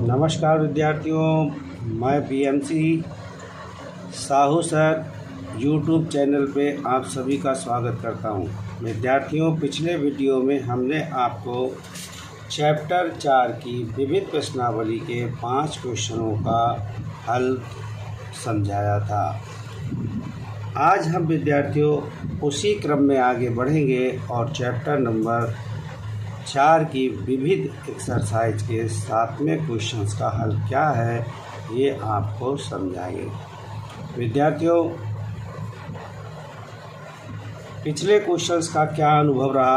नमस्कार विद्यार्थियों, मैं BMC Sahu sir YouTube channel पे आप सभी का स्वागत करता हूं। विद्यार्थियों, पिछले वीडियो में हमने आपको चैप्टर 4 की विविध प्रश्नावली के 5 क्वेश्चनों का हल समझाया था। आज हम विद्यार्थियों उसी क्रम में आगे बढ़ेंगे और चैप्टर नंबर 4 की विविध एक्सरसाइज के 7वें क्वेश्चंस का हल क्या है ये आपको समझाएंगे। विद्यार्थियों, पिछले क्वेश्चंस का क्या अनुभव रहा,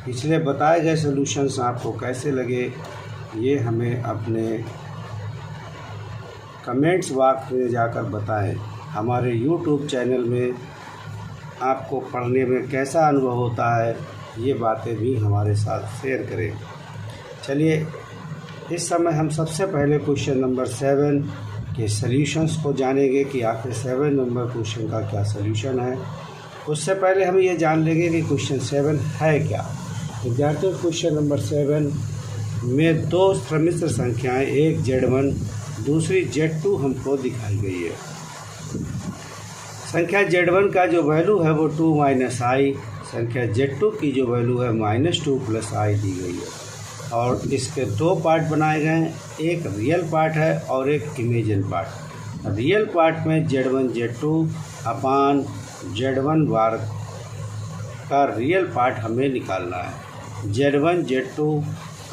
पिछले बताए गए सॉल्यूशंस आपको कैसे लगे, ये हमें अपने कमेंट्स बॉक्स में जाकर बताएं। हमारे यूट्यूब चैनल में आपको पढ़ने में कैसा अनुभव होता है, ये बातें भी हमारे साथ शेयर करें। चलिए, इस समय हम सबसे पहले क्वेश्चन नंबर 7 के सॉल्यूशंस को जानेंगे कि आखिर 7 नंबर क्वेश्चन का क्या सॉल्यूशन है। उससे पहले हम ये जान लेंगे कि क्वेश्चन 7 है क्या। विद्यार्थियों, क्वेश्चन नंबर 7 में 2 सम्मिश्र संख्याएं, एक Z1 दूसरी Z2 हमको दिखाई गई है। संख्या Z1 का जो वैल्यू है वो 2 - i, संख्या Z2 की जो वैल्यू है -2 + i दी गई है और इसके 2 पार्ट बनाए गए हैं, एक रियल पार्ट है और एक इमेजिन पार्ट। रियल पार्ट में Z1 Z2 अपान Z1 बार का रियल पार्ट हमें निकालना है। Z1 Z2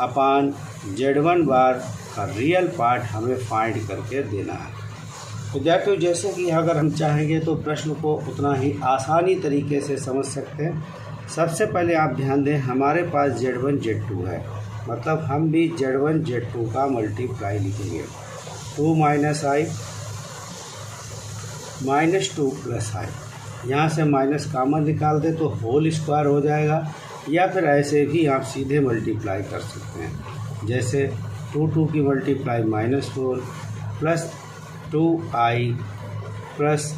अपान Z1 बार का रियल पार्ट हमें फाइंड करके देना है। विद्यार्थियों, जैसे कि अगर हम चाहेंगे तो प्रश्न को उतना ही आसानी तरीके से समझ सकते हैं। सबसे पहले आप ध्यान दें, हमारे पास Z1 Z2 है, मतलब हम भी Z1 Z2 का मल्टीप्लाई लिखेंगे। 2 - i -2 + i, यहाँ से माइनस कॉमन निकाल दें तो होल स्क्वायर हो जाएगा, या फिर ऐसे भी आप सीधे मल्टीप्लाई कर सकते हैं। जैसे 2 की multiply -4 + 2i +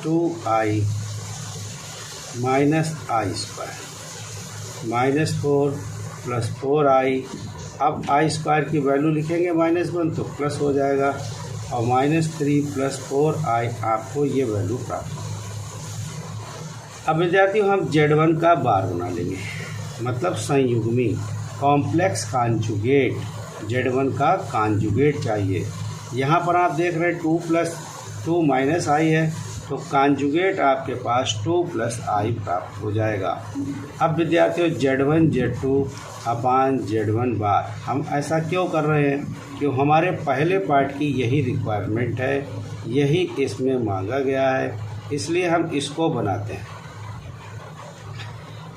2i - i² -4 + 4i। अब i² की वैल्यू लिखेंगे -1 तो प्लस हो जाएगा और -3 + 4i आपको ये वैल्यू प्राप्त होगी। अब विद्यार्थियों, हम Z1 का बार बना लेंगे, मतलब संयुग्मी, कॉम्प्लेक्स कॉन्जुगेट। Z1 का कॉन्जुगेट चाहिए। यहाँ पर आप देख रहे हैं 2 + 2 - i है, तो कॉन्जुगेट आपके पास 2 + i प्राप्त हो जाएगा। अब विद्यार्थियों, Z1 Z2 अपान Z1 बार, हम ऐसा क्यों कर रहे हैं? क्यों, हमारे पहले पार्ट की यही रिक्वायरमेंट है, यही इसमें मांगा गया है, इसलिए हम इसको बनाते हैं।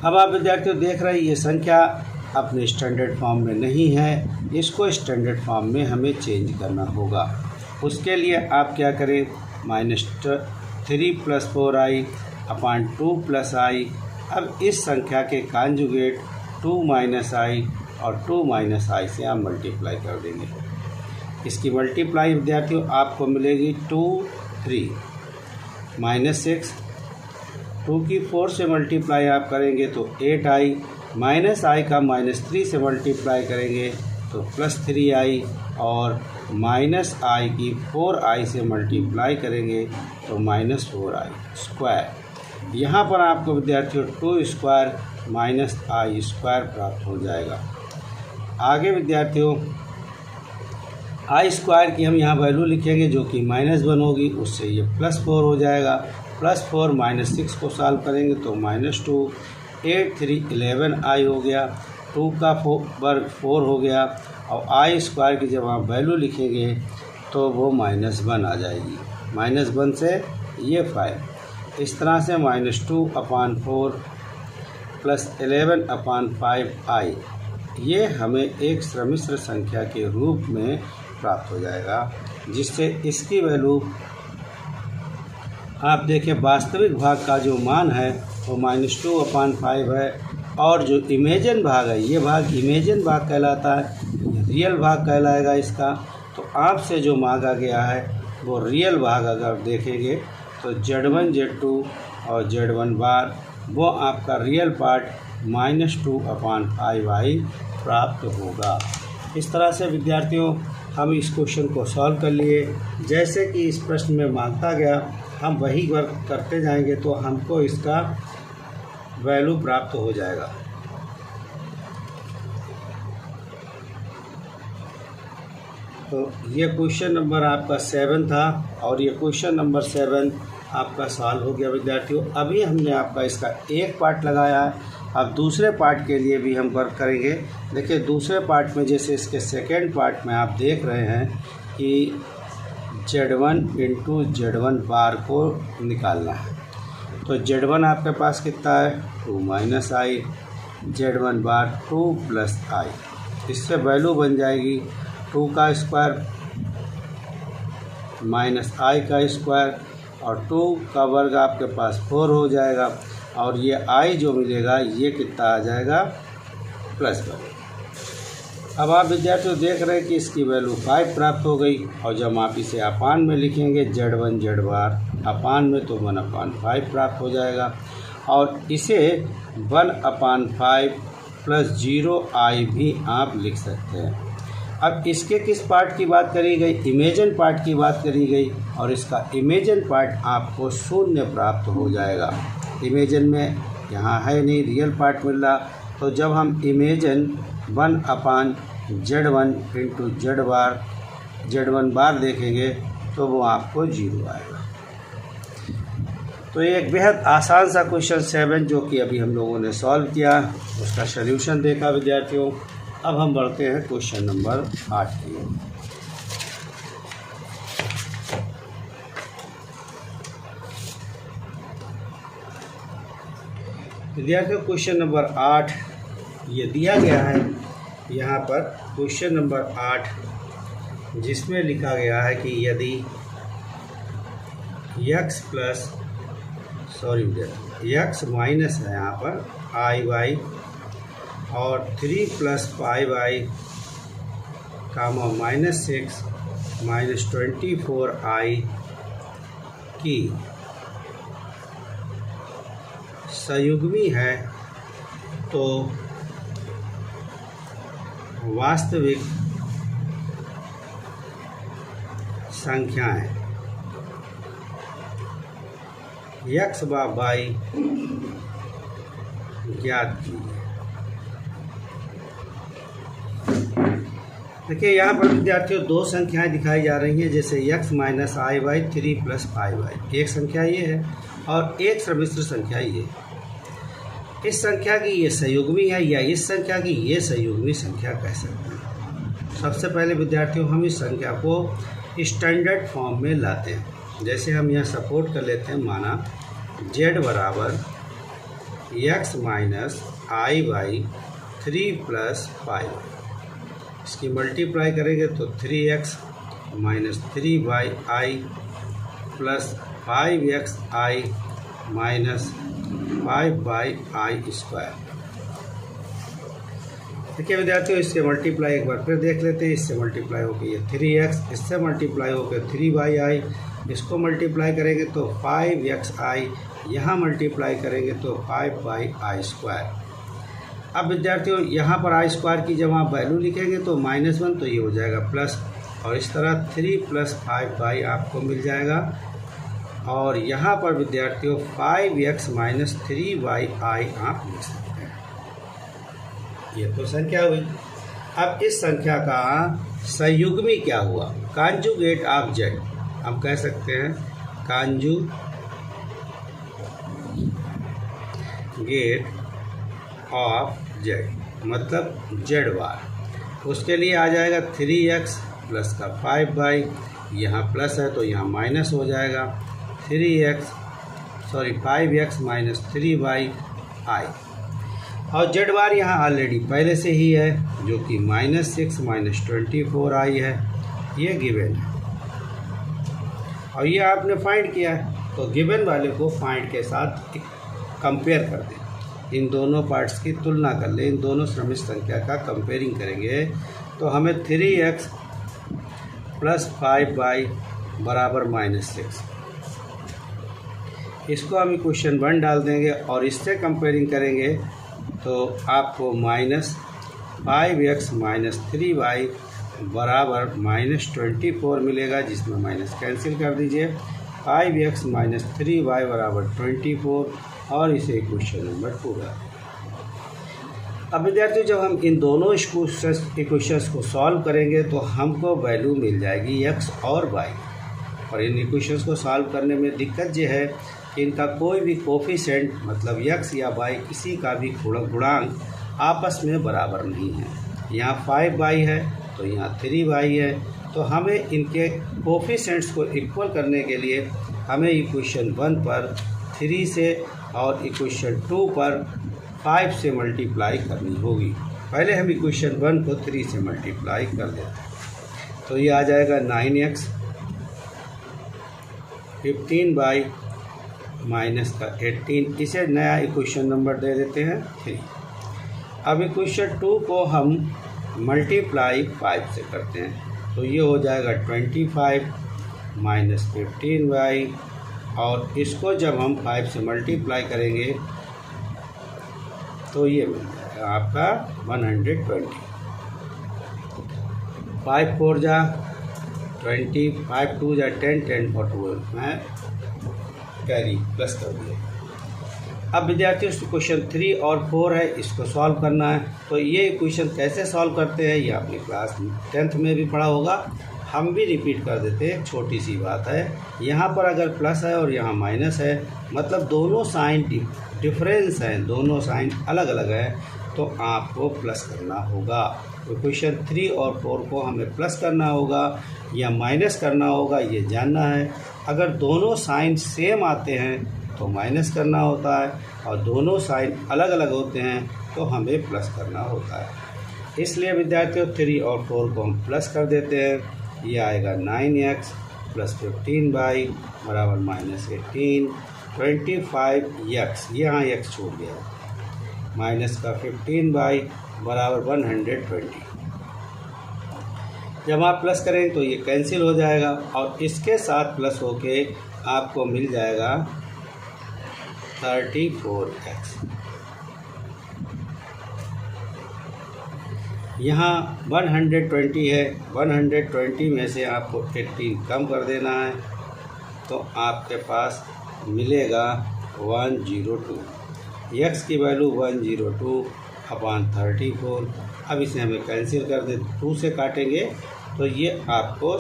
अब आप विद्यार्थियों देख रहे हैं ये संख्या अपने स्टैंडर्ड फॉर्म में नहीं है, इसको स्टैंडर्ड फॉर्म में हमें चेंज करना होगा। उसके लिए आप क्या करें, -3 + 4i अपान 2 + i। अब इस संख्या के कॉन्जुगेट 2 - i और 2 - i से आप मल्टीप्लाई कर देंगे। इसकी मल्टीप्लाई विद्यार्थियों आपको मिलेगी 2 3 -6, 2 की 4 से मल्टीप्लाई आप करेंगे तो 8i, -i का -3 से मल्टीप्लाई करेंगे तो +3i, और -i की 4i से मल्टीप्लाई करेंगे तो -4i²। यहाँ पर आपको विद्यार्थियों 2² - i² प्राप्त हो जाएगा। आगे विद्यार्थियों, i² की हम यहाँ वैल्यू लिखेंगे जो कि -1 होगी, उससे ये +4 हो जाएगा। +4 -6 को सॉल्व करेंगे तो -2, 8 3 11i हो गया, 2 का वर्ग 4 हो गया, और i² की जब आप वैल्यू लिखेंगे तो वो -1 आ जाएगी। -1 से ये 5, इस तरह से -2 अपान 4 + 11 अपान 5i, ये हमें एक सम्मिश्र संख्या के रूप में प्राप्त हो जाएगा, जिससे इसकी वैल्यू आप देखें, वास्तविक भाग का जो मान है वो -2 अपान 5 है, और जो इमेजिन भाग है, ये भाग इमेजिन भाग कहलाता है, रियल भाग कहलाएगा इसका। तो आपसे जो मांगा गया है वो रियल भाग अगर देखेंगे तो Z1 Z2 और Z1 बार, वो आपका रियल पार्ट -2 अपान 5i प्राप्त होगा। इस तरह से विद्यार्थियों हम इस क्वेश्चन को सॉल्व कर लिए। जैसे कि इस प्रश्न में मांगता गया हम वही वर्क करते जाएंगे तो हमको इसका वैल्यू प्राप्त हो जाएगा। तो ये क्वेश्चन नंबर आपका 7 था और ये क्वेश्चन नंबर 7 आपका सॉल्व हो गया विद्यार्थियों। अभी हमने आपका इसका एक पार्ट लगाया है, अब दूसरे पार्ट के लिए भी हम वर्क करेंगे। देखिए दूसरे पार्ट में जैसे इसके सेकेंड पार्ट में आप देख रहे हैं कि Z1 इंटू Z1 बार को निकालना है। तो Z1 आपके पास कितना है 2 माइनस आई, Z1 बार 2 प्लस आई। इससे वैल्यू बन जाएगी 2 का स्क्वायर माइनस आई का स्क्वायर और 2 का वर्ग आपके पास 4 हो जाएगा और ये आई जो मिलेगा ये कितना आ जाएगा +1। अब आप विद्यार्थियों देख रहे हैं कि इसकी वैल्यू 5 प्राप्त हो गई और जब आप इसे अपान में लिखेंगे Z1 Z बार अपान में तो 1/5 प्राप्त हो जाएगा और इसे 1/5 + 0 आई भी आप लिख सकते हैं। अब इसके किस पार्ट की बात करी गई, इमेजन पार्ट की बात करी गई और इसका इमेजन पार्ट आपको 0 प्राप्त हो जाएगा। इमेजन में यहाँ है नहीं, रियल पार्ट मिल रहा। तो जब हम इमेजन 1/Z1 इंटू Z1 बार देखेंगे तो वो आपको 0 आएगा। तो ये एक बेहद आसान सा क्वेश्चन 7 जो कि अभी हम लोगों ने सॉल्व किया, उसका सल्यूशन देखा विद्यार्थियों। अब हम बढ़ते हैं क्वेश्चन नंबर 8 की ओर। विद्यार्थियों क्वेश्चन नंबर 8 ये दिया गया है यहाँ पर क्वेश्चन नंबर 8 जिसमें लिखा गया है कि यदि x माइनस है यहाँ पर आई वाई और 3 + 5i कामा -6 -24i की संयुग्मी है तो वास्तविक संख्याएं x व y ज्ञात कीजिए। देखिए यहाँ पर विद्यार्थियों दो संख्याएं दिखाई जा रही हैं, जैसे x minus i Y 3 + 5i। एक संख्या ये है और एक सम्मिश्र संख्या ये। इस संख्या की ये संयुग्मी है या इस संख्या की ये संयुग्मी संख्या कह सकते हैं। सबसे पहले विद्यार्थियों हम इस संख्या को स्टैंडर्ड फॉर्म में लाते हैं। जैसे हम यहाँ सपोर्ट कर लेते हैं, माना z बराबर x माइनस आई वाई 3 + 5। इसकी मल्टीप्लाई करेंगे तो 3x minus 3y plus 5xi minus 5/i²। देखिए विद्यार्थियों इससे मल्टीप्लाई एक बार फिर देख लेते हैं। इससे मल्टीप्लाई होकर ये 3x, इससे मल्टीप्लाई होकर 3y, इसको मल्टीप्लाई करेंगे तो 5xi, यहाँ मल्टीप्लाई करेंगे तो 5/i²। अब विद्यार्थियों यहाँ पर i² की जब आप वैल्यू लिखेंगे तो -1 तो ये हो जाएगा प्लस, और इस तरह 3 + 5y आपको मिल जाएगा। और यहाँ पर विद्यार्थियों 5x माइनस 3y आप लिख सकते हैं। ये तो संख्या हुई। अब इस संख्या का संयुग्मी क्या हुआ, कॉन्जुगेट ऑफ z। हम कह सकते हैं कॉन्जुगेट ऑफ z मतलब z बार। उसके लिए आ जाएगा 3x प्लस का 5y, यहाँ प्लस है तो यहाँ माइनस हो जाएगा 5x माइनस 3y i। और z बार यहाँ ऑलरेडी पहले से ही है जो कि -6 -24i है, ये गिवन है और ये आपने फाइंड किया है। तो गिवन वाले को फाइंड के साथ कंपेयर कर दें, इन दोनों पार्ट्स की तुलना कर लें, इन दोनों सम्मिश्र संख्या का कंपेयरिंग करेंगे तो हमें 3x प्लस 5y बराबर -6। इसको हम इक्वेशन 1 डाल देंगे और इससे कंपेयरिंग करेंगे तो आपको -5x माइनस 3y बराबर -24 मिलेगा, जिसमें माइनस कैंसिल कर दीजिए। 5x - 3y बराबर 24 और इसे क्वेश्चन नंबर 2 है। अब विद्यार्थियों जब हम इन दोनों इक्वेशंस को सॉल्व करेंगे तो हमको वैल्यू मिल जाएगी x और y। और इन इक्वेशंस को सॉल्व करने में दिक्कत ये है कि इनका कोई भी कोफिशिएंट मतलब x या y किसी का भी गुणांक आपस में बराबर नहीं है। यहाँ 5y है तो यहाँ 3y है, तो हमें इनके कोफिशिएंट्स को इक्वल करने के लिए हमें इक्वेशन 1 पर 3 से और इक्वेशन 2 पर 5 से मल्टीप्लाई करनी होगी। पहले हम इक्वेशन 1 को 3 से मल्टीप्लाई कर देते हैं, तो ये आ जाएगा 9x 15y माइनस का 18, इसे नया इक्वेशन नंबर दे देते हैं 3। अब इक्वेशन 2 को हम मल्टीप्लाई 5 से करते हैं, तो ये हो जाएगा 25 माइनस 15y, और इसको जब हम 5 से मल्टीप्लाई करेंगे तो ये मिल जाएगा आपका 120। 5 4 जा 20, 5 2 जा 10, 10 और 12 मैं कैरी प्लस कर दिया। अब विद्यार्थियों क्वेश्चन 3 और 4 है, इसको सॉल्व करना है। तो ये इक्वेशन कैसे सॉल्व करते हैं ये आपने क्लास 10th में भी पढ़ा होगा, हम भी रिपीट कर देते हैं। छोटी सी बात है, यहाँ पर अगर प्लस है और यहाँ माइनस है, मतलब दोनों साइन डिफरेंस हैं, दोनों साइन अलग अलग हैं, तो आपको प्लस करना होगा। तो क्वेश्चन 3 और 4 को हमें प्लस करना होगा या माइनस करना होगा, ये जानना है। अगर दोनों साइन सेम आते हैं तो माइनस करना होता है, और दोनों साइन अलग अलग होते हैं तो हमें प्लस करना होता है। इसलिए विद्यार्थियों 3 और 4 को हम प्लस कर देते हैं। ये आएगा 9x प्लस 15y बराबर -18, 25x, यहाँ x छूट गया, माइनस का 15y बराबर 120। जब आप प्लस करें तो ये कैंसिल हो जाएगा, और इसके साथ प्लस होके आपको मिल जाएगा 34x। यहाँ 120 है, 120 में से आपको 18 कम कर देना है, तो आपके पास मिलेगा 102। x की वैल्यू 102 अपॉन 34। अब इसे हमें कैंसिल कर दे, 2 से काटेंगे तो ये आपको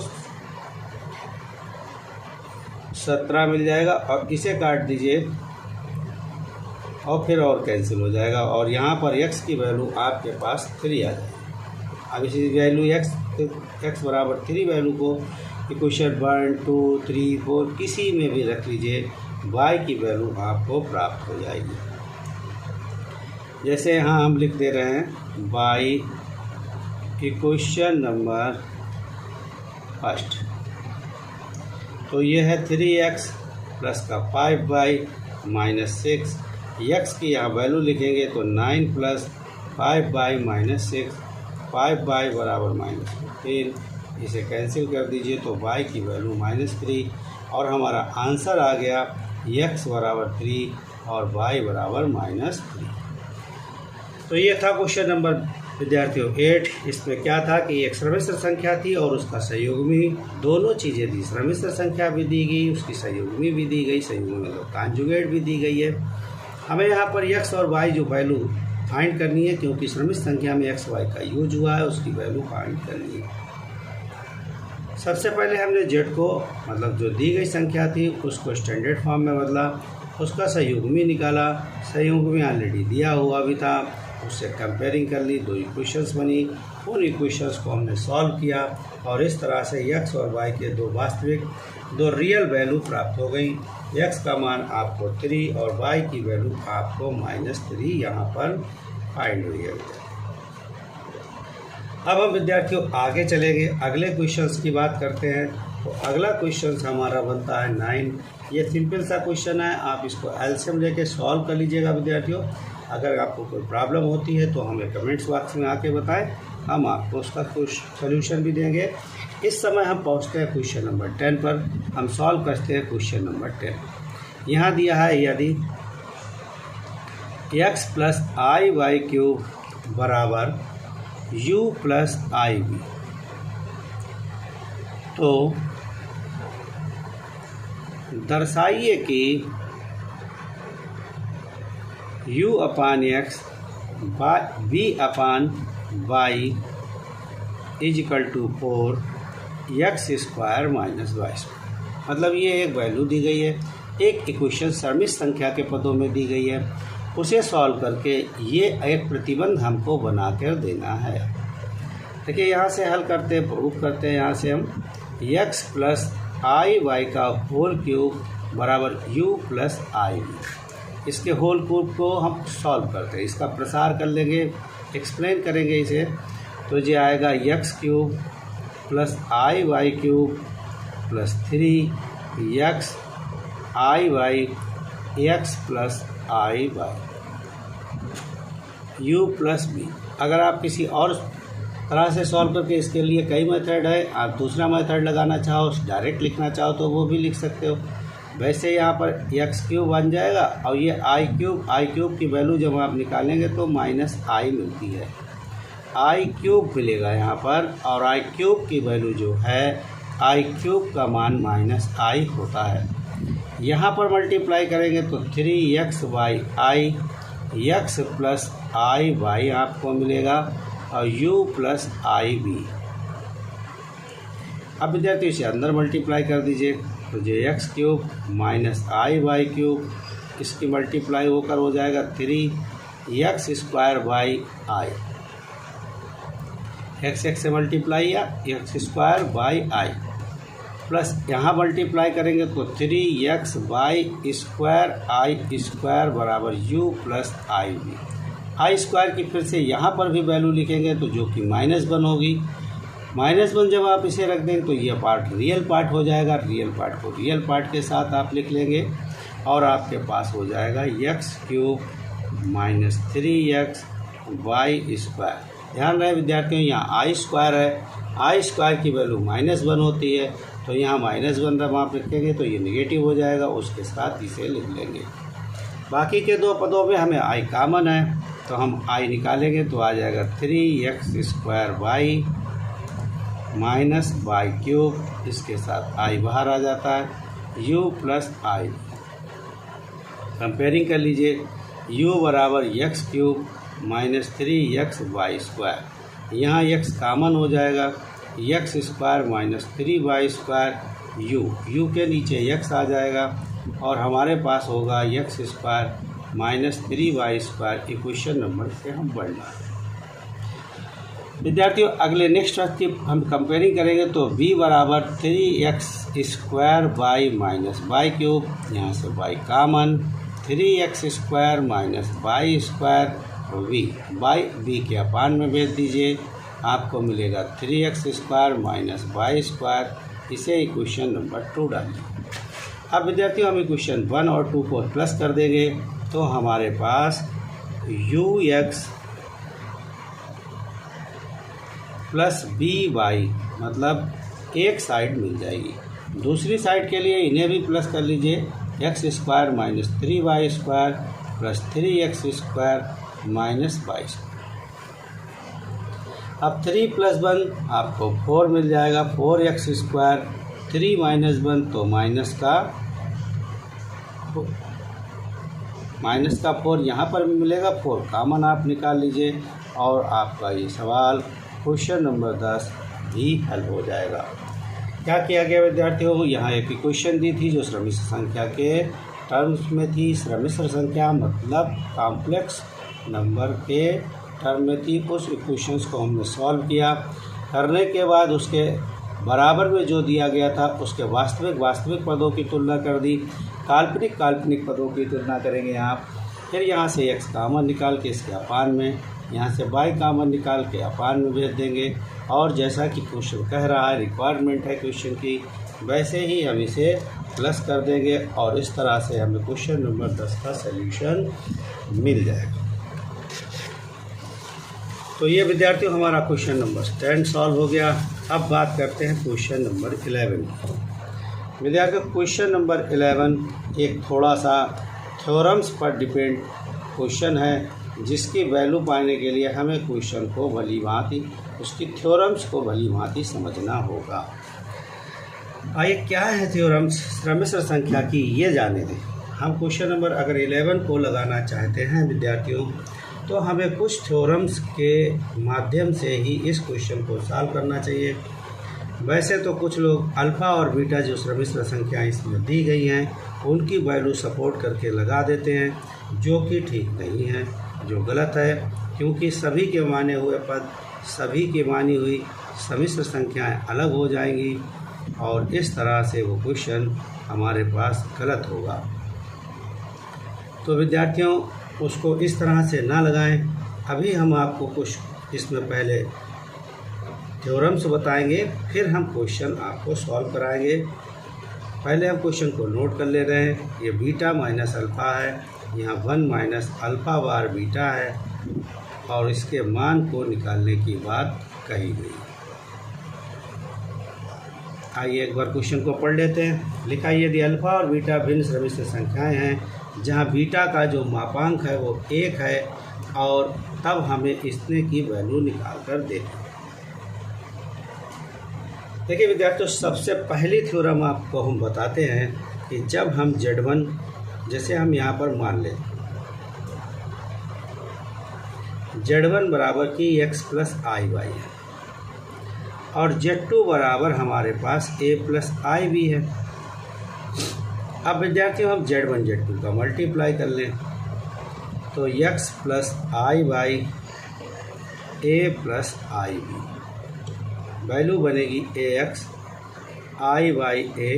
17 मिल जाएगा, और इसे काट दीजिए और फिर और कैंसिल हो जाएगा, और यहाँ पर x की वैल्यू आपके पास 3 आ जाएगी। अब इसी वैल्यू x बराबर 3 वैल्यू को इक्वेशन 1 2 3 4 किसी में भी रख लीजिए, y की वैल्यू आपको प्राप्त हो जाएगी। जैसे यहाँ हम लिख दे रहे हैं y इक्वेशन नंबर 1, तो ये है 3x प्लस का 5y माइनस 6। x की यहाँ वैल्यू लिखेंगे तो 9 प्लस 5y माइनस 6, 5y बराबर -15। इसे कैंसिल कर दीजिए तो y की वैल्यू -3, और हमारा आंसर आ गया x बराबर 3 और y बराबर -3। तो ये था क्वेश्चन नंबर विद्यार्थियों 8। इसमें क्या था कि एक सम्मिश्र संख्या थी और उसका संयुग्मी, दोनों चीज़ें थी। सम्मिश्र संख्या भी दी गई, उसकी संयुग्मी भी दी गई, संयुग्मी मतलब कॉन्जुगेट भी दी गई है। हमें यहाँ पर x और y जो वैल्यू फाइंड करनी है, क्योंकि सम्मिश्र संख्या में x y का यूज हुआ है, उसकी वैल्यू फाइंड करनी है। सबसे पहले हमने z को मतलब जो दी गई संख्या थी उसको स्टैंडर्ड फॉर्म में बदला, उसका संयुग्मी निकाला। संयुग्मी ऑलरेडी दिया हुआ भी था, उससे कंपेयरिंग कर ली, 2 इक्वेशंस बनी। उन इक्वेशंस को हमने सॉल्व किया, और इस तरह से x और y के 2 वास्तविक 2 रियल वैल्यू प्राप्त हो गई। x का मान आपको 3 और y की वैल्यू आपको -3 यहाँ पर फाइंड हुई है। अब हम विद्यार्थियों आगे चलेंगे, अगले क्वेश्चंस की बात करते हैं। तो अगला क्वेश्चन हमारा बनता है 9। ये सिंपल सा क्वेश्चन है, आप इसको एलसीएम लेके सॉल्व कर लीजिएगा विद्यार्थियों। अगर आपको कोई प्रॉब्लम होती है तो हमें कमेंट्स बॉक्स में आके बताएं, हम आपको उसका कुछ सोल्यूशन भी देंगे। इस समय हम पहुंचते हैं क्वेश्चन नंबर 10 पर। हम सॉल्व करते हैं क्वेश्चन नंबर 10। यहाँ दिया है यदि x plus i y cube बराबर u प्लस आई वी, तो दर्शाइए कि u upon x v upon y is equal to 4x² minus y square. मतलब ये एक वैल्यू दी गई है, एक इक्वेशन समिश्र संख्या के पदों में दी गई है, उसे सॉल्व करके ये एक प्रतिबंध हमको बना कर देना है। देखिए यहाँ से हल करते हैं, प्रूफ करते हैं। यहाँ से हम x प्लस आई वाई का होल क्यूब बराबर u प्लस आई वी, इसके होल क्यूब को हम सॉल्व करते हैं, इसका प्रसार कर लेंगे, एक्सप्लेन करेंगे इसे। तो ये आएगा x cube plus i y cube plus 3x I Y x plus i Y u plus B. अगर आप किसी और तरह से सॉल्व करके, इसके लिए कई मेथड है, आप दूसरा मेथड लगाना चाहो, डायरेक्ट लिखना चाहो तो वो भी लिख सकते हो। वैसे यहाँ पर x क्यूब बन जाएगा और ये आई क्यूब की वैल्यू जब आप निकालेंगे तो माइनस आई मिलती है, आई क्यूब मिलेगा यहाँ पर, और आई क्यूब की वैल्यू जो है, आई क्यूब का मान माइनस आई होता है। यहाँ पर मल्टीप्लाई करेंगे तो 3x by i x plus i y आपको मिलेगा और u प्लस आई बी। अब विद्यार्थी इसे अंदर मल्टीप्लाई कर दीजिए तो ये x cube minus i y cube, इसकी मल्टीप्लाई होकर हो जाएगा 3x² बाई आई, x से मल्टीप्लाई या x² बाई आई, प्लस यहाँ मल्टीप्लाई करेंगे तो 3x by square I square बराबर u plus i B. I square की फिर से यहाँ पर भी वैल्यू लिखेंगे तो जो कि -1 होगी। -1 जब आप इसे रख देंगे तो ये पार्ट रियल पार्ट हो जाएगा, रियल पार्ट को रियल पार्ट के साथ आप लिख लेंगे और आपके पास हो जाएगा x cube minus 3x y square. ध्यान रहे विद्यार्थियों, यहाँ आई स्क्वायर है, आई स्क्वायर की वैल्यू -1 होती है, तो यहाँ -1 जब आप लिखेंगे तो ये नेगेटिव हो जाएगा, उसके साथ इसे लिख लेंगे। बाकी के दो पदों में हमें आई कॉमन है तो हम आई निकालेंगे तो आ जाएगा 3x² Y minus Y cube, इसके साथ आई बाहर आ जाता है, u प्लस आई। कंपेयरिंग कर लीजिए, u बराबर x cube minus 3x y square, यहाँ x कॉमन हो जाएगा, x² minus 3y square u के नीचे x आ जाएगा और हमारे पास होगा x² minus 3y square. Equation number से हम बढ़ना है विद्यार्थियों। अगले नेक्स्ट स्टेप हम कंपेयरिंग करेंगे तो v बराबर 3x² by minus Y cube, यहाँ से y common, 3x² minus y square v, by v के अपान में भेज दीजिए, आपको मिलेगा 3x² माइनस वाई स्क्वायर। इसे इक्वेशन नंबर 2 डालिए। अब विद्यार्थियों हम इक्वेशन 1 और 2 को प्लस कर देंगे तो हमारे पास ux प्लस बी वाई, मतलब एक साइड मिल जाएगी। दूसरी साइड के लिए इन्हें भी प्लस कर लीजिए, x² minus 3y square plus 3x² minus y square. अब 3 + 1 आपको 4 मिल जाएगा, 4x², 3 - 1 तो माइनस का 4 यहाँ पर भी मिलेगा, 4 कॉमन आप निकाल लीजिए और आपका ये सवाल क्वेश्चन नंबर 10 भी हल हो जाएगा। क्या किया गया विद्यार्थियों, यहाँ एक इक्वेशन दी थी जो सम्मिश्र संख्या के टर्म्स में थी। सम्मिश्र संख्या मतलब कॉम्प्लेक्स नंबर के टर्म में थी। उस इक्वेशंस को हमने सॉल्व किया, करने के बाद उसके बराबर में जो दिया गया था उसके वास्तविक पदों की तुलना कर दी, काल्पनिक पदों की तुलना करेंगे आप। फिर यहाँ से x कॉमन निकाल के इसके अपान में, यहाँ से y कॉमन निकाल के अपान में भेज देंगे और जैसा कि क्वेश्चन कह रहा है, रिक्वायरमेंट है क्वेश्चन की, वैसे ही हम इसे प्लस कर देंगे और इस तरह से हमें क्वेश्चन नंबर 10 का सल्यूशन मिल जाएगा। तो ये विद्यार्थियों हमारा क्वेश्चन नंबर 10 सॉल्व हो गया। अब बात करते हैं क्वेश्चन नंबर 11 की। विद्यार्थियों क्वेश्चन नंबर 11 एक थोड़ा सा थ्योरम्स पर डिपेंड क्वेश्चन है, जिसकी वैल्यू पाने के लिए हमें क्वेश्चन को भली भांति, उसकी थ्योरम्स को भली भांति समझना होगा। आइए क्या है थ्योरम्स सम्मिश्र संख्या की ये जाने दें। हम क्वेश्चन नंबर अगर 11 को लगाना चाहते हैं विद्यार्थियों, तो हमें कुछ थ्योरम्स के माध्यम से ही इस क्वेश्चन को सॉल्व करना चाहिए। वैसे तो कुछ लोग अल्फ़ा और बीटा जो सम्मिश्र संख्याएँ इसमें दी गई हैं उनकी वैल्यू सपोर्ट करके लगा देते हैं, जो कि ठीक नहीं है, जो गलत है, क्योंकि सभी के माने हुए पद, सभी की मानी हुई सम्मिश्र संख्याएँ अलग हो जाएंगी और इस तरह से वो क्वेश्चन हमारे पास गलत होगा। तो विद्यार्थियों उसको इस तरह से ना लगाएं। अभी हम आपको कुछ इसमें पहले थ्योरम्स बताएंगे, फिर हम क्वेश्चन आपको सॉल्व कराएंगे। पहले हम क्वेश्चन को नोट कर ले रहे हैं। ये बीटा माइनस अल्फ़ा है, यहाँ 1 माइनस अल्फ़ा बार बीटा है और इसके मान को निकालने की बात कही गई। आइए एक बार क्वेश्चन को पढ़ लेते हैं। लिखा है यदि अल्फ़ा और बीटा भिन्न सम्मिश्र संख्याएं हैं जहां बीटा का जो मापांक है वो 1 है और तब हमें इसने की वैल्यू निकाल कर दें। देखिए विद्यार्थियों, सबसे पहली थ्योरम आपको हम बताते हैं कि जब हम Z1, जैसे हम यहाँ पर मान लें Z1 बराबर की x प्लस आई वाई है और Z2 बराबर हमारे पास a प्लस आई भी है। अब विद्यार्थियों हम Z1 Z2 का मल्टीप्लाई कर लें तो x plus i by a plus i b, value बनेगी ax i by a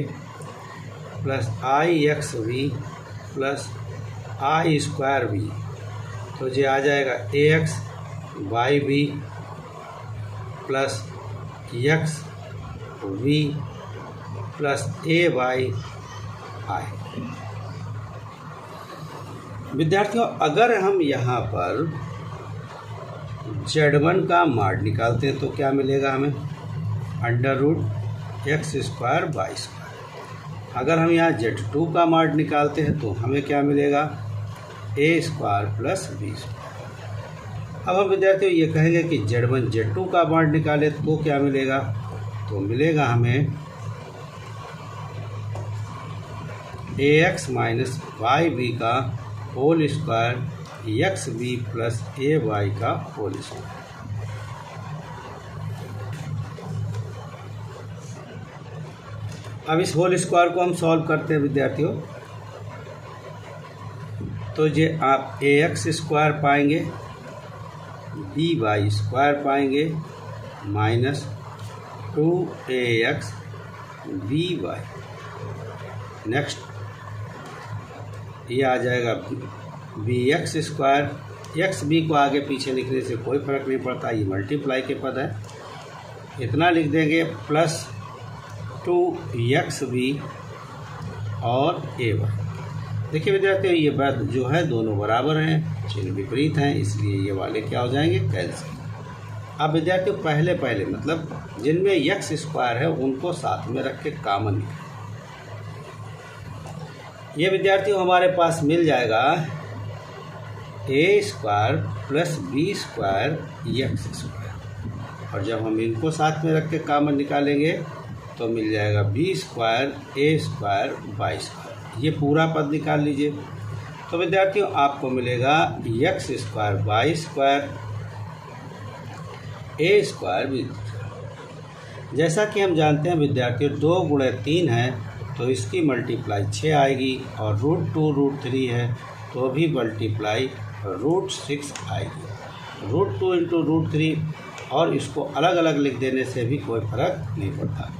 plus i x v plus i square b, तो ये आ जाएगा ax by b plus x v plus a by i. विद्यार्थियों अगर हम यहाँ पर Z1 का मान निकालते हैं तो क्या मिलेगा हमें, under root x square by square. अगर हम यहाँ Z2 का मान निकालते हैं तो हमें क्या मिलेगा, ए स्क्वायर प्लस बी स्क्वायर। अब हम विद्यार्थियों ये कहेंगे कि Z1 Z2 का मान निकाले तो क्या मिलेगा, तो मिलेगा हमें ax माइनस वाई बी का whole square x b plus a y का होल स्क्वायर। अब इस होल स्क्वायर को हम सॉल्व करते हैं विद्यार्थियों, तो ये आप ax स्क्वायर पाएंगे, बी वाई स्क्वायर पाएंगे minus 2ax b y. Next ये आ जाएगा b x square, x b को आगे पीछे लिखने से कोई फ़र्क नहीं पड़ता, ये मल्टीप्लाई के पद है, इतना लिख देंगे प्लस 2x बी और ए वाई। देखिए विद्यार्थियों ये बात जो है दोनों बराबर हैं, चिन्ह विपरीत हैं, इसलिए ये वाले क्या हो जाएंगे, कैंसिल। अब विद्यार्थियों पहले मतलब जिनमें एक्स स्क्वायर है उनको साथ में रख के कॉमन निकालें। ये विद्यार्थियों हमारे पास मिल जाएगा a square plus b square x square, और जब हम इनको साथ में रख के कॉमन निकालेंगे तो मिल जाएगा b square a square by square. ये पूरा पद निकाल लीजिए, तो विद्यार्थियों आपको मिलेगा x square by square a square b. जैसा कि हम जानते हैं विद्यार्थियों 2 गुणे 3 है तो इसकी मल्टीप्लाई 6 आएगी, और √2 √3 है तो भी मल्टीप्लाई √6 आएगी। √2 इंटू √3 और इसको अलग अलग लिख देने से भी कोई फ़र्क नहीं पड़ता।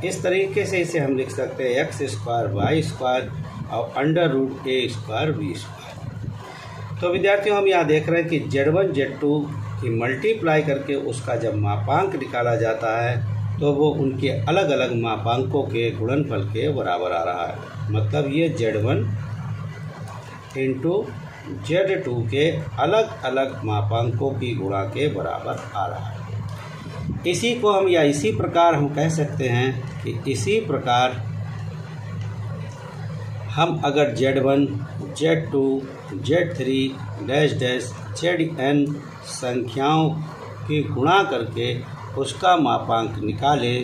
इस तरीके से इसे हम लिख सकते हैं एक्स स्क्वायर वाई स्क्वायर और अंडर रूट ए स्क्वायर बी स्क्वायर। तो विद्यार्थियों हम यहाँ देख रहे हैं कि Z1 Z2 की मल्टीप्लाई करके उसका जब मापांक निकाला जाता है तो वो उनके अलग अलग मापांकों के गुणनफल के बराबर आ रहा है। मतलब ये Z1 इंटू Z2 के अलग अलग मापांकों की गुणा के बराबर आ रहा है। इसी को हम या इसी प्रकार हम कह सकते हैं कि इसी प्रकार हम अगर Z1 Z2 Z3 dash dash Zn संख्याओं की गुणा करके उसका मापांक निकाले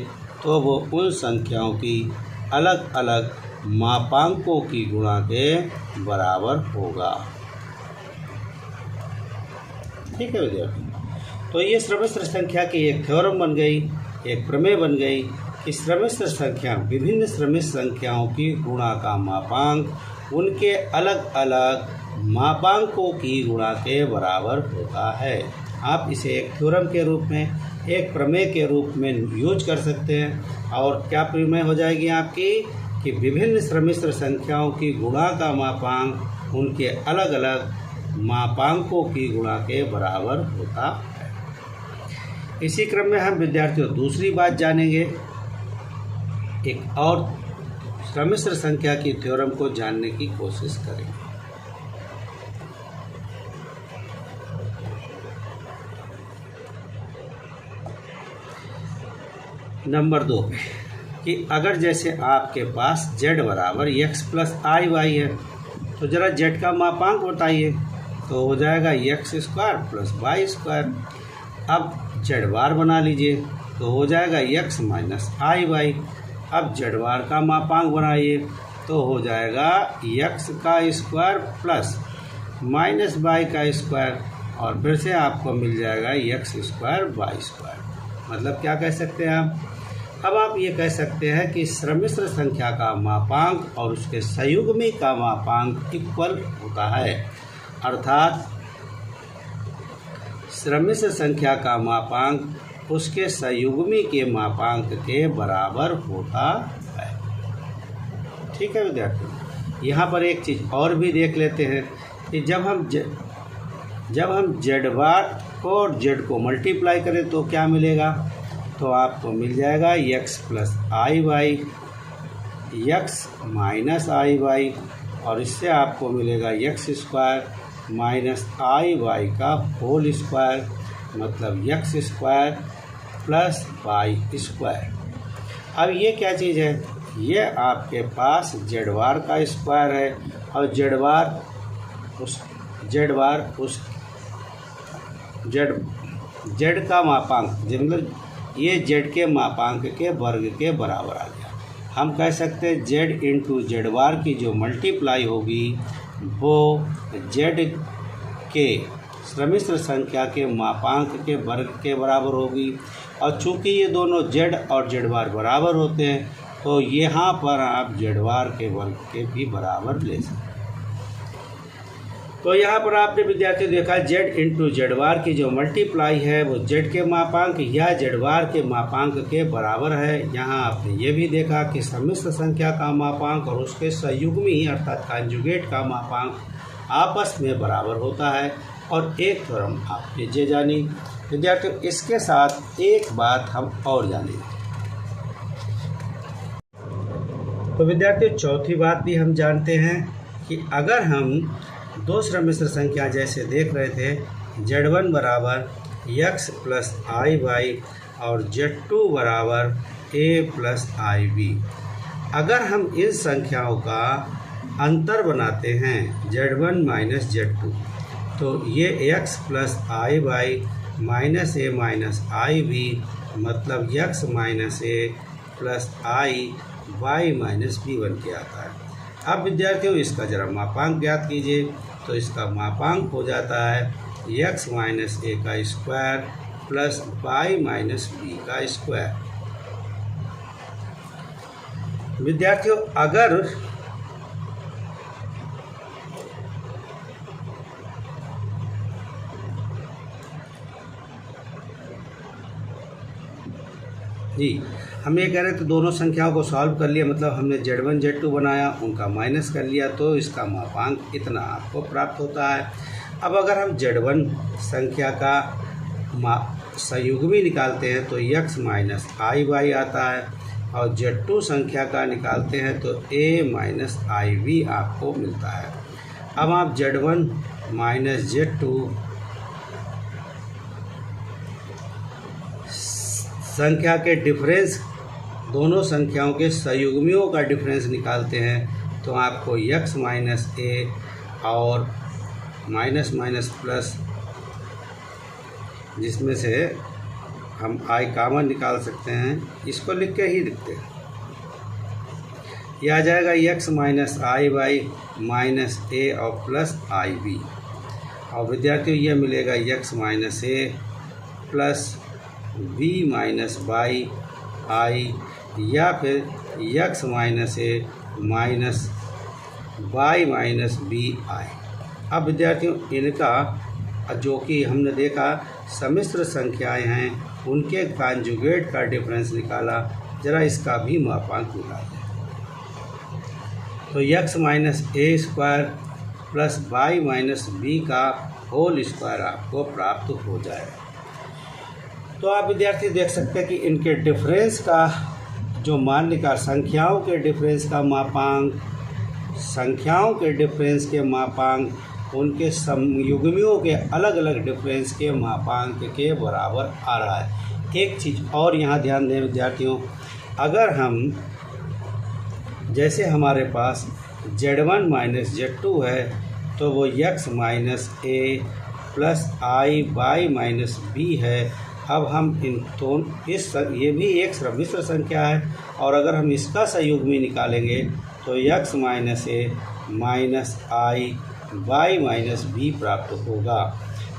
तो वो उन संख्याओं की अलग अलग मापांकों की गुणा के बराबर होगा। ठीक है विद्यार्थी, तो ये सम्मिश्र संख्या की एक थ्योरम बन गई, एक प्रमेय बन गई कि सम्मिश्र संख्या विभिन्न सम्मिश्र संख्याओं की गुणा का मापांक उनके अलग अलग मापांकों की गुणा के बराबर होता है। आप इसे एक थ्योरम के रूप में, एक प्रमेय के रूप में यूज कर सकते हैं। और क्या प्रमेय हो जाएगी आपकी कि विभिन्न सम्मिश्र संख्याओं की गुणा का मापांक उनके अलग अलग मापांकों की गुणा के बराबर होता है। इसी क्रम में हम विद्यार्थियों दूसरी बात जानेंगे, एक और सम्मिश्र संख्या की थ्योरम को जानने की कोशिश करेंगे। नंबर 2 पे कि अगर जैसे आपके पास z बराबर x प्लस आई वाई है, तो ज़रा z का मापांक बताइए। तो हो जाएगा x square plus y square. अब z बार बना लीजिए, तो हो जाएगा x माइनस आई वाई। अब z बार का मापांक बनाइए, तो हो जाएगा x का स्क्वायर प्लस माइनस वाई का स्क्वायर, और फिर से आपको मिल जाएगा x स्क्वायर वाई स्क्वायर। मतलब क्या कह सकते हैं आप? अब आप ये कह सकते हैं कि सम्मिश्र संख्या का मापांक और उसके संयुग्मी का मापांक इक्वल होता है, अर्थात सम्मिश्र संख्या का मापांक उसके संयुग्मी के मापांक के बराबर होता है। ठीक है विद्यार्थियों, यहाँ पर एक चीज़ और भी देख लेते हैं कि जब हम z बार को और z को मल्टीप्लाई करें तो क्या मिलेगा? तो आपको मिल जाएगा x plus i y, x minus i y, और इससे आपको मिलेगा x square minus i y का होल स्क्वायर, मतलब x square plus y square. अब ये क्या चीज़ है? ये आपके पास z बार का स्क्वायर है, और z बार उस z का मापांक, मतलब ये z के मापांक के वर्ग के बराबर आ गया। हम कह सकते हैं z इंटू z बार की जो मल्टीप्लाई होगी वो z के सम्मिश्र संख्या के मापांक के वर्ग के बराबर होगी। और चूंकि ये दोनों z और z बार बराबर होते हैं, तो यहाँ पर आप z बार के वर्ग के भी बराबर ले सकते हैं। तो यहाँ पर आपने विद्यार्थी देखा z इंटू z बार की जो मल्टीप्लाई है वो z के मापांक या z बार के मापांक के बराबर है। यहाँ आपने ये भी देखा कि सम्मिश्र संख्या का मापांक और उसके संयुग्मी अर्थात कॉन्जुगेट का मापांक आपस में बराबर होता है। और एक थ्योरम आपने ये जानी। विद्यार्थियों, इसके साथ एक बात हम और जानेंगे। तो विद्यार्थियों, चौथी बात भी हम जानते हैं कि अगर हम दो सम्मिश्र संख्या जैसे देख रहे थे, z1 बराबर x प्लस आई वाई और z2 बराबर a प्लस आई बी, अगर हम इन संख्याओं का अंतर बनाते हैं z1 माइनस z2, तो ये x plus i y minus a minus i b, मतलब x minus a plus i y minus b बन के आता है। अब विद्यार्थियों, इसका जरा मापांक ज्ञात कीजिए। तो इसका मापांक हो जाता है x माइनस ए का square plus y minus b का स्क्वायर। विद्यार्थियों, अगर हम ये कह रहे थे दोनों संख्याओं को सॉल्व कर लिया, मतलब हमने z1 z2 बनाया, उनका माइनस कर लिया, तो इसका मापांक इतना आपको प्राप्त होता है। अब अगर हम z1 संख्या का संयुग्मी निकालते हैं तो x माइनस आई वाई आता है, और z2 संख्या का निकालते हैं तो a माइनस आई बी आपको मिलता है। अब आप z1 माइनस z2 संख्या के डिफरेंस, दोनों संख्याओं के संयुग्मियों का डिफरेंस निकालते हैं तो आपको x माइनस ए और माइनस माइनस प्लस, जिसमें से हम आई कॉमन निकाल सकते हैं, इसको लिख के ही लिखते हैं। यह आ जाएगा x minus i by minus a और प्लस आई बी। और विद्यार्थियों ये मिलेगा x minus a plus b minus b i, या फिर x minus a minus b minus b i. अब विद्यार्थियों इनका जो कि हमने देखा सम्मिश्र संख्याएं हैं, उनके कॉन्जुगेट का डिफरेंस निकाला। जरा इसका भी मापांक निकाल दें। तो x minus a square plus y minus b का होल स्क्वायर आपको प्राप्त हो जाएगा। तो आप विद्यार्थी देख सकते हैं कि इनके डिफरेंस का जो मान निकाल, संख्याओं के डिफरेंस का मापांक, संख्याओं के डिफरेंस के मापांक उनके संयुग्मियों के अलग अलग डिफरेंस के मापांक के बराबर आ रहा है। एक चीज़ और यहाँ ध्यान दें विद्यार्थियों, अगर हम जैसे हमारे पास Z1 माइनस Z2 है, तो वो x minus a plus i by minus b है। अब हम इन दोनों ये भी एक सम्मिश्र संख्या है, और अगर हम इसका संयुग्मी निकालेंगे तो x minus a minus i by minus b प्राप्त होगा।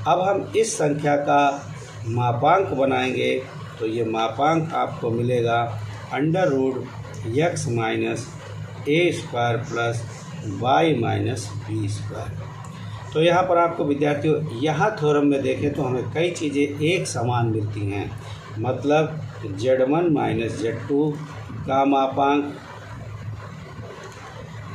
अब हम इस संख्या का मापांक बनाएंगे, तो ये मापांक आपको मिलेगा under root x minus a square plus y minus b square. तो यहाँ पर आपको विद्यार्थियों यहाँ थ्योरम में देखें तो हमें कई चीज़ें एक समान मिलती हैं। मतलब Z1 माइनस Z2 का मापांक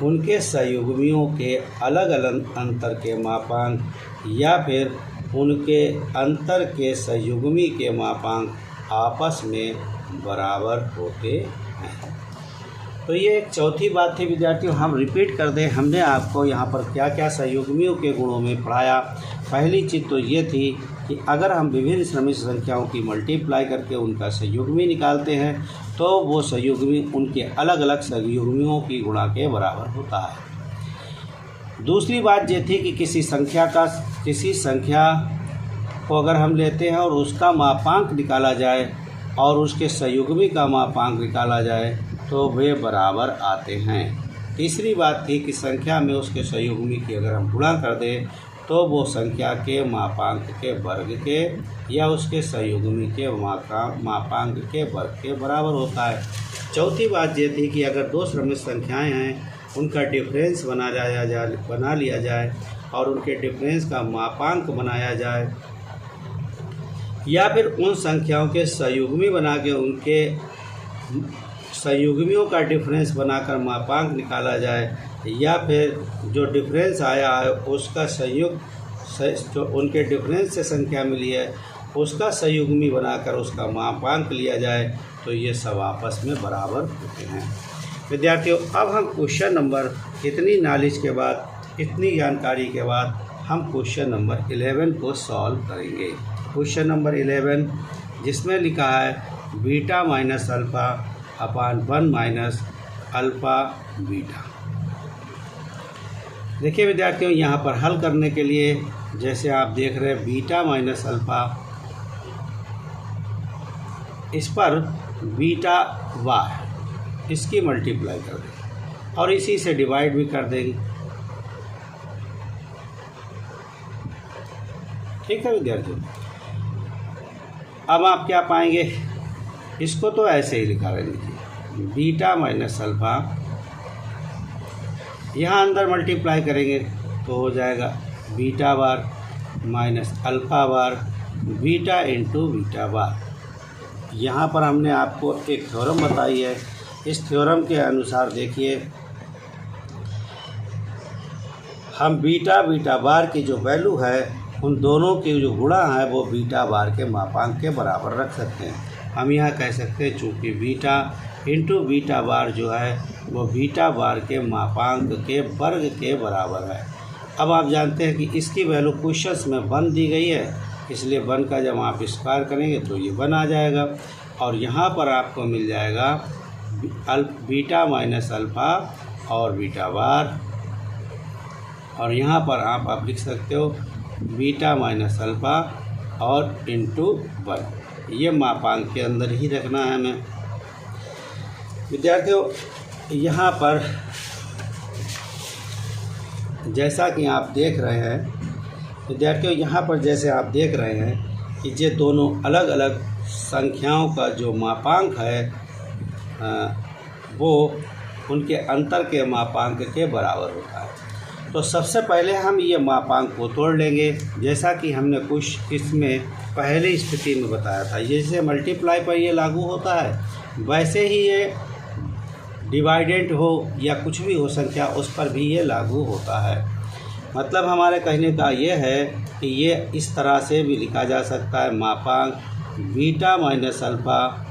उनके संयुग्मियों के अलग अलग अंतर के मापांक, या फिर उनके अंतर के संयुग्मी के मापांक आपस में बराबर होते हैं। तो ये एक चौथी बात थी विद्यार्थियों, हम रिपीट कर दें। हमने आपको यहाँ पर क्या क्या संयुग्मियों के गुणों में पढ़ाया। पहली चीज़ तो ये थी कि अगर हम विभिन्न सम्मिश्र संख्याओं की मल्टीप्लाई करके उनका संयुग्मी निकालते हैं, तो वो संयुग्मी उनके अलग अलग संयुग्मियों की गुणा के बराबर होता है। दूसरी बात ये थी कि किसी संख्या को अगर हम लेते हैं और उसका मापांक निकाला जाए और उसके संयुग्मी का मापांक निकाला जाए, तो वे बराबर आते हैं। तीसरी बात थी कि संख्या में उसके संयुग्मी की अगर हम गुणा कर दें, तो वो संख्या के मापांक के वर्ग के या उसके संयुग्मी के मापांक के वर्ग के बराबर होता है। चौथी बात ये थी कि अगर दो सम्मिश्र संख्याएं हैं, उनका डिफरेंस बना लिया जाए और उनके डिफरेंस का मापांक बनाया जाए, या फिर उन संख्याओं के संयुग्मी बना के उनके संयुग्मियों का डिफरेंस बनाकर मापांक निकाला जाए, या फिर जो डिफरेंस आया है उसका जो उनके डिफरेंस से संख्या मिली है उसका संयुग्मी बनाकर उसका मापांक लिया जाए, तो ये सब आपस में बराबर होते हैं। विद्यार्थियों, अब हम क्वेश्चन नंबर, इतनी नॉलेज के बाद, इतनी जानकारी के बाद हम क्वेश्चन नंबर 11 को सॉल्व करेंगे। क्वेश्चन नंबर 11 जिसमें लिखा है beta minus alpha upon 1 minus alpha beta. देखिए विद्यार्थियों, यहाँ पर हल करने के लिए जैसे आप देख रहे हैं बीटा माइनस अल्फ़ा, इस पर बीटा वार, इसकी मल्टीप्लाई कर देंगे और इसी से डिवाइड भी कर देंगे। ठीक है विद्यार्थियों, अब आप क्या पाएंगे, इसको तो ऐसे ही लिखा रहे लीजिए, बीटा माइनस अल्फ़ा, यहाँ अंदर मल्टीप्लाई करेंगे तो हो जाएगा बीटा बार माइनस अल्फ़ा बार बीटा इंटू बीटा बार। यहाँ पर हमने आपको एक थ्योरम बताई है, इस थ्योरम के अनुसार देखिए हम बीटा बार की जो वैल्यू है उन दोनों की जो गुणा है वो बीटा बार के मापांक के बराबर रख सकते हैं। हम यहाँ कह सकते हैं चूँकि बीटा इंटू बीटा बार जो है वो बीटा बार के मापांक के वर्ग के बराबर है। अब आप जानते हैं कि इसकी वैल्यू क्वेश्चंस में 1 दी गई है, इसलिए 1 का जब आप स्क्वायर करेंगे तो ये 1 आ जाएगा, और यहाँ पर आपको मिल जाएगा बीटा माइनस अल्फ़ा और बीटा बार, और यहाँ पर आप लिख सकते हो बीटा माइनस अल्फ़ा और इंटू 1। ये मापांक के अंदर ही रखना है हमें। विद्यार्थियों, यहाँ पर जैसा कि आप देख रहे हैं, विद्यार्थियों यहाँ पर जैसे आप देख रहे हैं कि ये दोनों अलग अलग संख्याओं का जो मापांक है वो उनके अंतर के मापांक के बराबर होता है। तो सबसे पहले हम ये मापांक को तोड़ लेंगे, जैसा कि हमने कुछ इसमें पहली स्थिति में बताया था। जैसे मल्टीप्लाई पर ये लागू होता है, वैसे ही ये डिवाइडेंट हो या कुछ भी हो संख्या, उस पर भी ये लागू होता है। मतलब हमारे कहने का ये है कि ये इस तरह से भी लिखा जा सकता है, मापांक beta minus alpha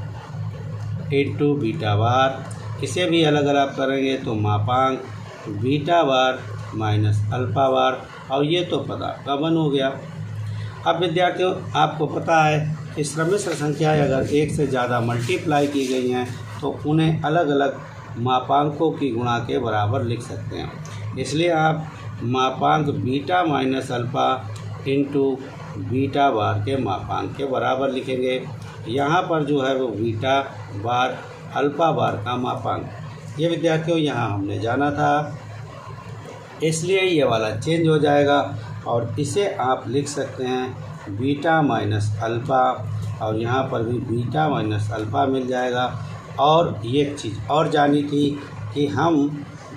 into beta bar. इसे भी अलग अलग करेंगे तो मापांक beta bar minus alpha bar, और ये तो पदार्थ का वन हो गया। अब विद्यार्थियों, आपको पता है कि सम्मिश्र संख्याएं अगर एक से ज़्यादा मल्टीप्लाई की गई हैं तो उन्हें अलग अलग मापांकों की गुणा के बराबर लिख सकते हैं। इसलिए आप मापांक beta minus alpha into beta bar के मापांक के बराबर लिखेंगे। यहाँ पर जो है वो बीटा बार अल्फ़ा बार का मापांक, ये विद्यार्थियों यहाँ हमने जाना था, इसलिए ये वाला चेंज हो जाएगा और इसे आप लिख सकते हैं बीटा माइनस अल्फ़ा, और यहाँ पर भी बीटा माइनस अल्फ़ा मिल जाएगा। और एक चीज़ और जानी थी कि हम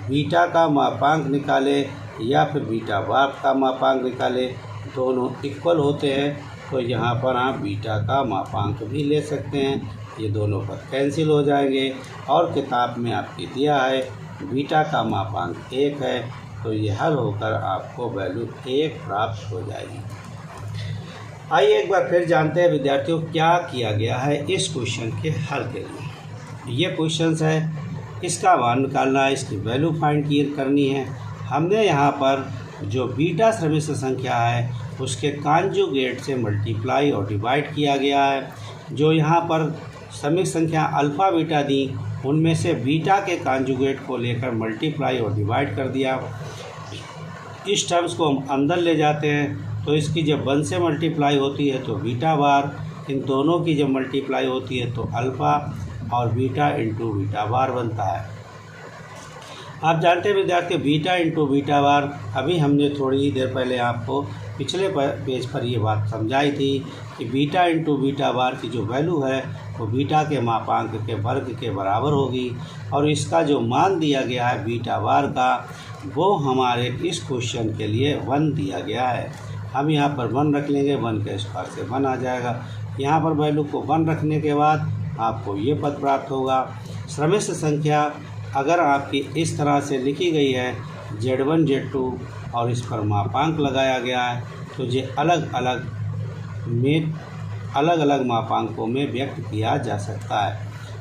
बीटा का मापांक निकालें या फिर बीटा बार का मापांक निकालें, दोनों इक्वल होते हैं, तो यहाँ पर आप बीटा का मापांक भी ले सकते हैं। ये दोनों पर कैंसिल हो जाएंगे और किताब में आपकी दिया है बीटा का मापांक 1 है, तो ये हल होकर आपको वैल्यू 1 प्राप्त हो जाएगी। आइए एक बार फिर जानते हैं विद्यार्थियों क्या किया गया है इस क्वेश्चन के हल के लिए। ये क्वेश्चन है, इसका मान निकालना है, इसकी वैल्यू फाइंड करनी है। हमने यहाँ पर जो बीटा सम्मिश्र संख्या है उसके कांजुगेट से मल्टीप्लाई और डिवाइड किया गया है। जो यहाँ पर सम्मिश्र संख्या अल्फ़ा बीटा दी, उनमें से बीटा के कांजुगेट को लेकर मल्टीप्लाई और डिवाइड कर दिया। इस टर्म्स को हम अंदर ले जाते हैं तो इसकी जब 1 से मल्टीप्लाई होती है तो बीटा बार, इन दोनों की जब मल्टीप्लाई होती है तो अल्फ़ा और बीटा इंटू बीटा बार बनता है। आप जानते हैं विद्यार्थी, बीटा इंटू बीटा बार, अभी हमने थोड़ी ही देर पहले आपको पिछले पेज पर ये बात समझाई थी कि बीटा इंटू बीटा बार की जो वैल्यू है वो बीटा के मापांक के वर्ग के बराबर होगी, और इसका जो मान दिया गया है बीटा बार का वो हमारे इस क्वेश्चन के लिए 1 दिया गया है। हम यहाँ पर 1 रख लेंगे, 1 के स्क्वायर से 1 आ जाएगा। यहाँ पर वैल्यू को 1 रखने के बाद आपको ये पद प्राप्त होगा। सम्मिश्र संख्या अगर आपकी इस तरह से लिखी गई है Z1 Z2 और इस पर मापांक लगाया गया है, तो ये अलग अलग मापांकों में व्यक्त किया जा सकता है,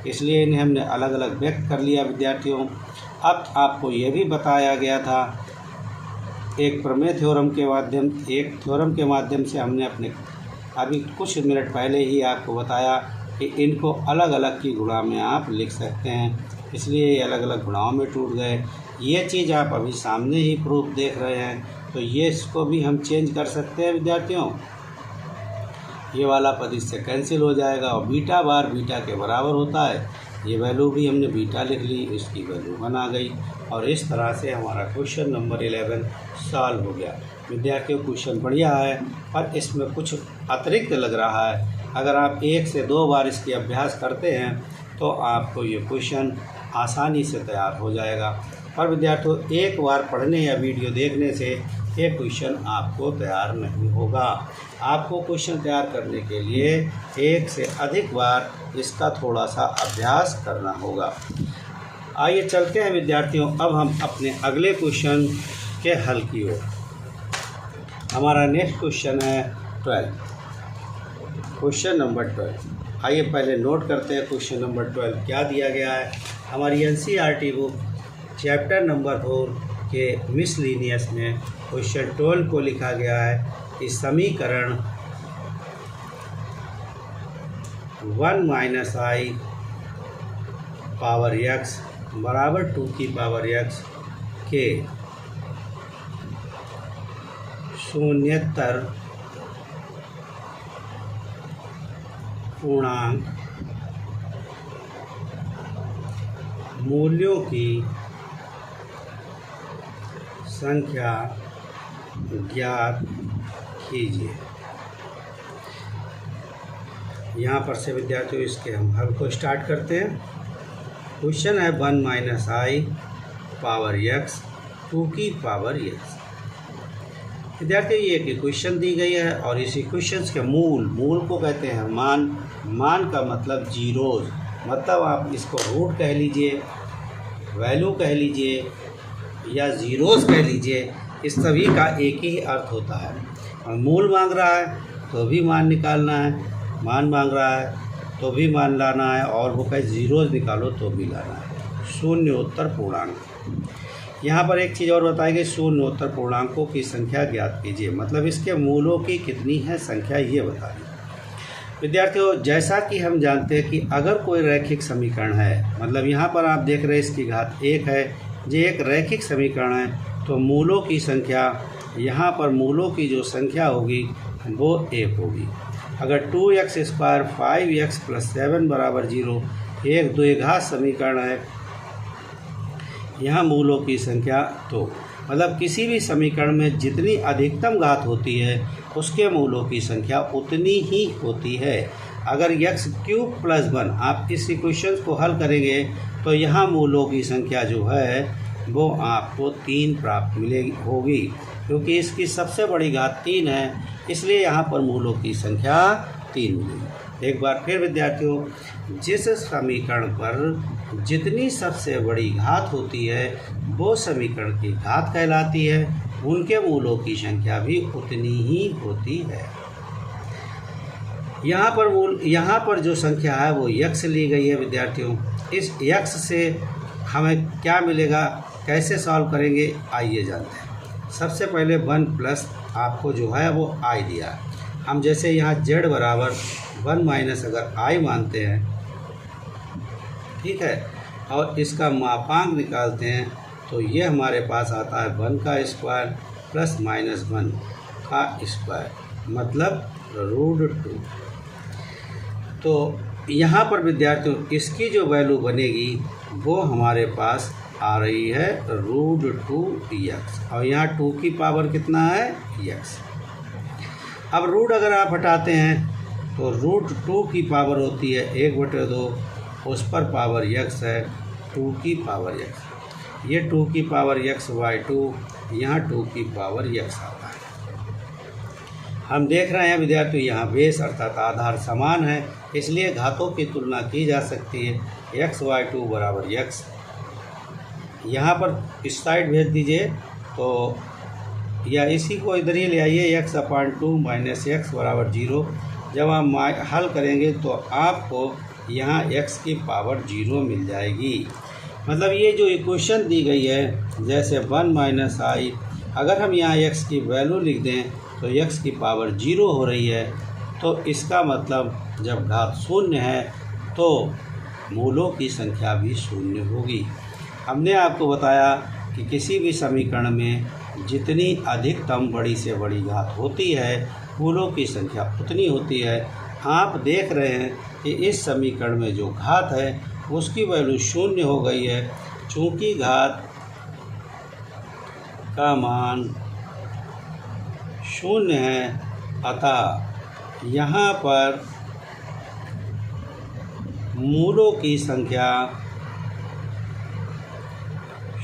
इसलिए इन्हें हमने अलग अलग व्यक्त कर लिया विद्यार्थियों। अब आपको ये भी बताया गया था एक प्रमेय थ्योरम के माध्यम से हमने अपने अभी कुछ मिनट पहले ही आपको बताया कि इनको अलग अलग की गुणा में आप लिख सकते हैं, इसलिए ये अलग अलग गुणाओं में टूट गए। ये चीज़ आप अभी सामने ही प्रूफ देख रहे हैं, तो ये इसको भी हम चेंज कर सकते हैं विद्यार्थियों। ये वाला पद इससे कैंसिल हो जाएगा और बीटा बार बीटा के बराबर होता है। ये वैल्यू भी हमने बीटा लिख ली, इसकी वैल्यू 1 आ गई, और इस तरह से हमारा क्वेश्चन नंबर 11 सॉल्व हो गया। विद्यार्थियों, क्वेश्चन बढ़िया है पर इसमें कुछ अतिरिक्त लग रहा है। अगर आप 1 से 2 बार इसकी अभ्यास करते हैं तो आपको ये क्वेश्चन आसानी से तैयार हो जाएगा। पर विद्यार्थियों, एक बार पढ़ने या वीडियो देखने से ये क्वेश्चन आपको तैयार नहीं होगा। आपको क्वेश्चन तैयार करने के लिए 1 से अधिक बार इसका थोड़ा सा अभ्यास करना होगा। आइए चलते हैं विद्यार्थियों, अब हम अपने अगले क्वेश्चन के हल की ओर। हमारा नेक्स्ट क्वेश्चन है 12, क्वेश्चन नंबर 12। आइए पहले नोट करते हैं क्वेश्चन नंबर 12 क्या दिया गया है। हमारी NCERT बुक चैप्टर नंबर 4 के मिसलिनियस में क्वेश्चन 12 को लिखा गया है कि समीकरण 1 - i पावर x बराबर 2 की पावर x के शून्यतर पूर्णांक मूल्यों की संख्या ज्ञात कीजिए। यहाँ पर से विद्यार्थियों इसके हम हल को स्टार्ट करते हैं। क्वेश्चन है 1 माइनस आई पावर x 2 की पावर x। विद्यार्थियों ये एक इक्वेशन दी गई है और इस इक्वेशंस के मूल को कहते हैं मान का मतलब जीरोज, मतलब आप इसको रूट कह लीजिए, वैल्यू कह लीजिए या ज़ीरोज़ कह लीजिए, इस सभी का एक ही अर्थ होता है। और मूल मांग रहा है तो भी मान निकालना है, मान मांग रहा है तो भी मान लाना है, और वो कहे ज़ीरोज़ निकालो तो भी लाना है। शून्योत्तर पूर्णांक, यहाँ पर एक चीज़ और बताई गई, शून्योत्तर पूर्णांकों की संख्या ज्ञात कीजिए, मतलब इसके मूलों की कितनी है संख्या ये बता दी। विद्यार्थियों जैसा कि हम जानते हैं कि अगर कोई रैखिक समीकरण है, मतलब यहाँ पर आप देख रहे हैं इसकी घात 1 है, ये एक रैखिक समीकरण है, तो मूलों की संख्या, यहाँ पर मूलों की जो संख्या होगी वो 1 होगी। अगर 2x स्क्वायर 5x + 7 = 0 एक द्विघात समीकरण है, यहाँ मूलों की संख्या 2, मतलब किसी भी समीकरण में जितनी अधिकतम घात होती है उसके मूलों की संख्या उतनी ही होती है। अगर x³ + 1 आप इस इक्वेशन को हल करेंगे तो यहाँ मूलों की संख्या जो है वो आपको 3 प्राप्त होगी, क्योंकि इसकी सबसे बड़ी घात 3 है, इसलिए यहाँ पर मूलों की संख्या 3 मिलेगी। एक बार फिर विद्यार्थियों, जिस समीकरण पर जितनी सबसे बड़ी घात होती है वो समीकरण की घात कहलाती है, उनके मूलों की संख्या भी उतनी ही होती है। यहाँ पर जो संख्या है वो x ली गई है विद्यार्थियों। इस x से हमें क्या मिलेगा, कैसे सॉल्व करेंगे, आइए जानते हैं। सबसे पहले 1 प्लस आपको जो है वो i दिया, हम जैसे यहाँ z बराबर 1 माइनस अगर i मानते हैं, ठीक है, और इसका मापांक निकालते हैं तो ये हमारे पास आता है 1 का स्क्वायर प्लस माइनस 1 का स्क्वायर, मतलब √2। तो यहाँ पर विद्यार्थियों इसकी जो वैल्यू बनेगी वो हमारे पास आ रही है √2x, और यहाँ 2 की पावर कितना है x। अब रूट अगर आप हटाते हैं तो √2 की पावर होती है 1/2, उस पर पावर x है 2 की पावर x, ये 2 की पावर x/2, यहाँ 2 की पावर x आता है। हम देख रहे हैं विद्यार्थियों यहाँ बेस अर्थात आधार समान है, इसलिए घातों की तुलना की जा सकती है। x/2 = x, यहाँ पर इस साइड भेज दीजिए तो, या इसी को इधर ही ले आइए, x/2 - x = 0। जब आप हल करेंगे तो आपको यहाँ x की पावर 0 मिल जाएगी। मतलब ये जो इक्वेशन दी गई है, जैसे 1 माइनस आई, अगर हम यहाँ x की वैल्यू लिख दें तो x की पावर 0 हो रही है, तो इसका मतलब जब घात 0 है तो मूलों की संख्या भी 0 होगी। हमने आपको बताया कि किसी भी समीकरण में जितनी अधिकतम बड़ी से बड़ी घात होती है मूलों की संख्या उतनी होती है। आप देख रहे हैं कि इस समीकरण में जो घात है उसकी वैल्यू 0 हो गई है, चूँकि घात का मान 0 है, अतः यहाँ पर मूलों की संख्या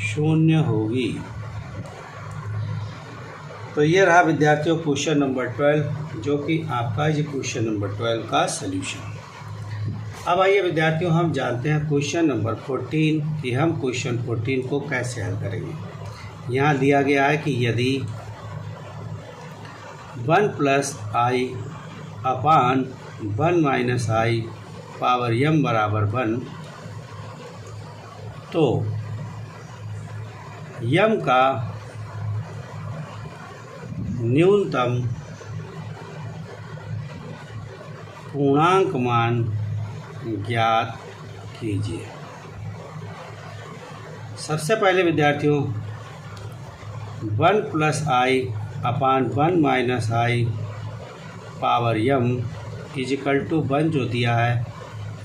0 होगी। तो ये रहा विद्यार्थियों क्वेश्चन नंबर 12, जो कि आपका ये क्वेश्चन नंबर 12 का सल्यूशन। अब आइए विद्यार्थियों हम जानते हैं क्वेश्चन नंबर 14 कि हम क्वेश्चन 14 को कैसे हल करेंगे। यहाँ दिया गया है कि यदि 1 + i upon 1 - i power m = 1, तो m का न्यूनतम पूर्णांक मान ज्ञात कीजिए। सबसे पहले विद्यार्थियों 1 + i upon 1 - i power m equal to 1 जो दिया है,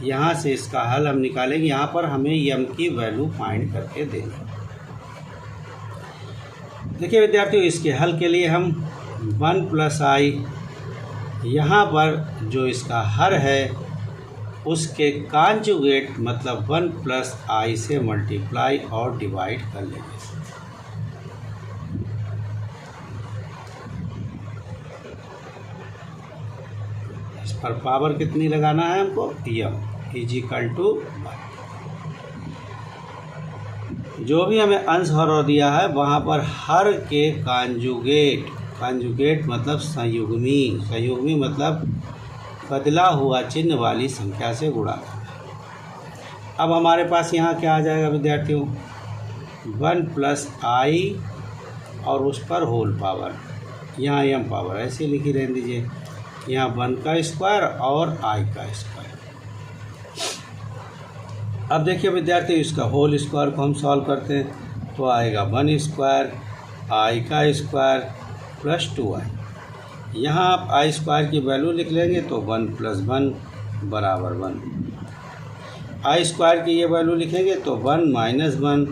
यहाँ से इसका हल हम निकालेंगे। यहाँ पर हमें यम की वैल्यू फाइंड करके देंगे। देखिए विद्यार्थियों, इसके हल के लिए हम 1 प्लस आई, यहाँ पर जो इसका हर है उसके कॉन्जुगेट मतलब 1 प्लस आई से मल्टीप्लाई और डिवाइड कर लेंगे। इस पर पावर कितनी लगाना है हमको, यम इजिकल टू 1। जो भी हमें अंश हर दिया है वहाँ पर हर के कॉन्जुगेट मतलब संयुग्मी मतलब बदला हुआ चिन्ह वाली संख्या से गुणा करना। अब हमारे पास यहाँ क्या आ जाएगा विद्यार्थियों, 1 प्लस आई और उस पर होल पावर, यहाँ एम पावर ऐसे लिखी रहने दीजिए, यहाँ 1 का स्क्वायर और आई का स्क्वायर। अब देखिए विद्यार्थियों, इसका होल स्क्वायर को हम सॉल्व करते हैं तो आएगा 1 स्क्वायर आई का स्क्वायर प्लस 2i। यहाँ आप आई स्क्वायर की वैल्यू लिख लेंगे तो 1 प्लस 1 बराबर 1। आई स्क्वायर की ये वैल्यू लिखेंगे तो 1 minus 1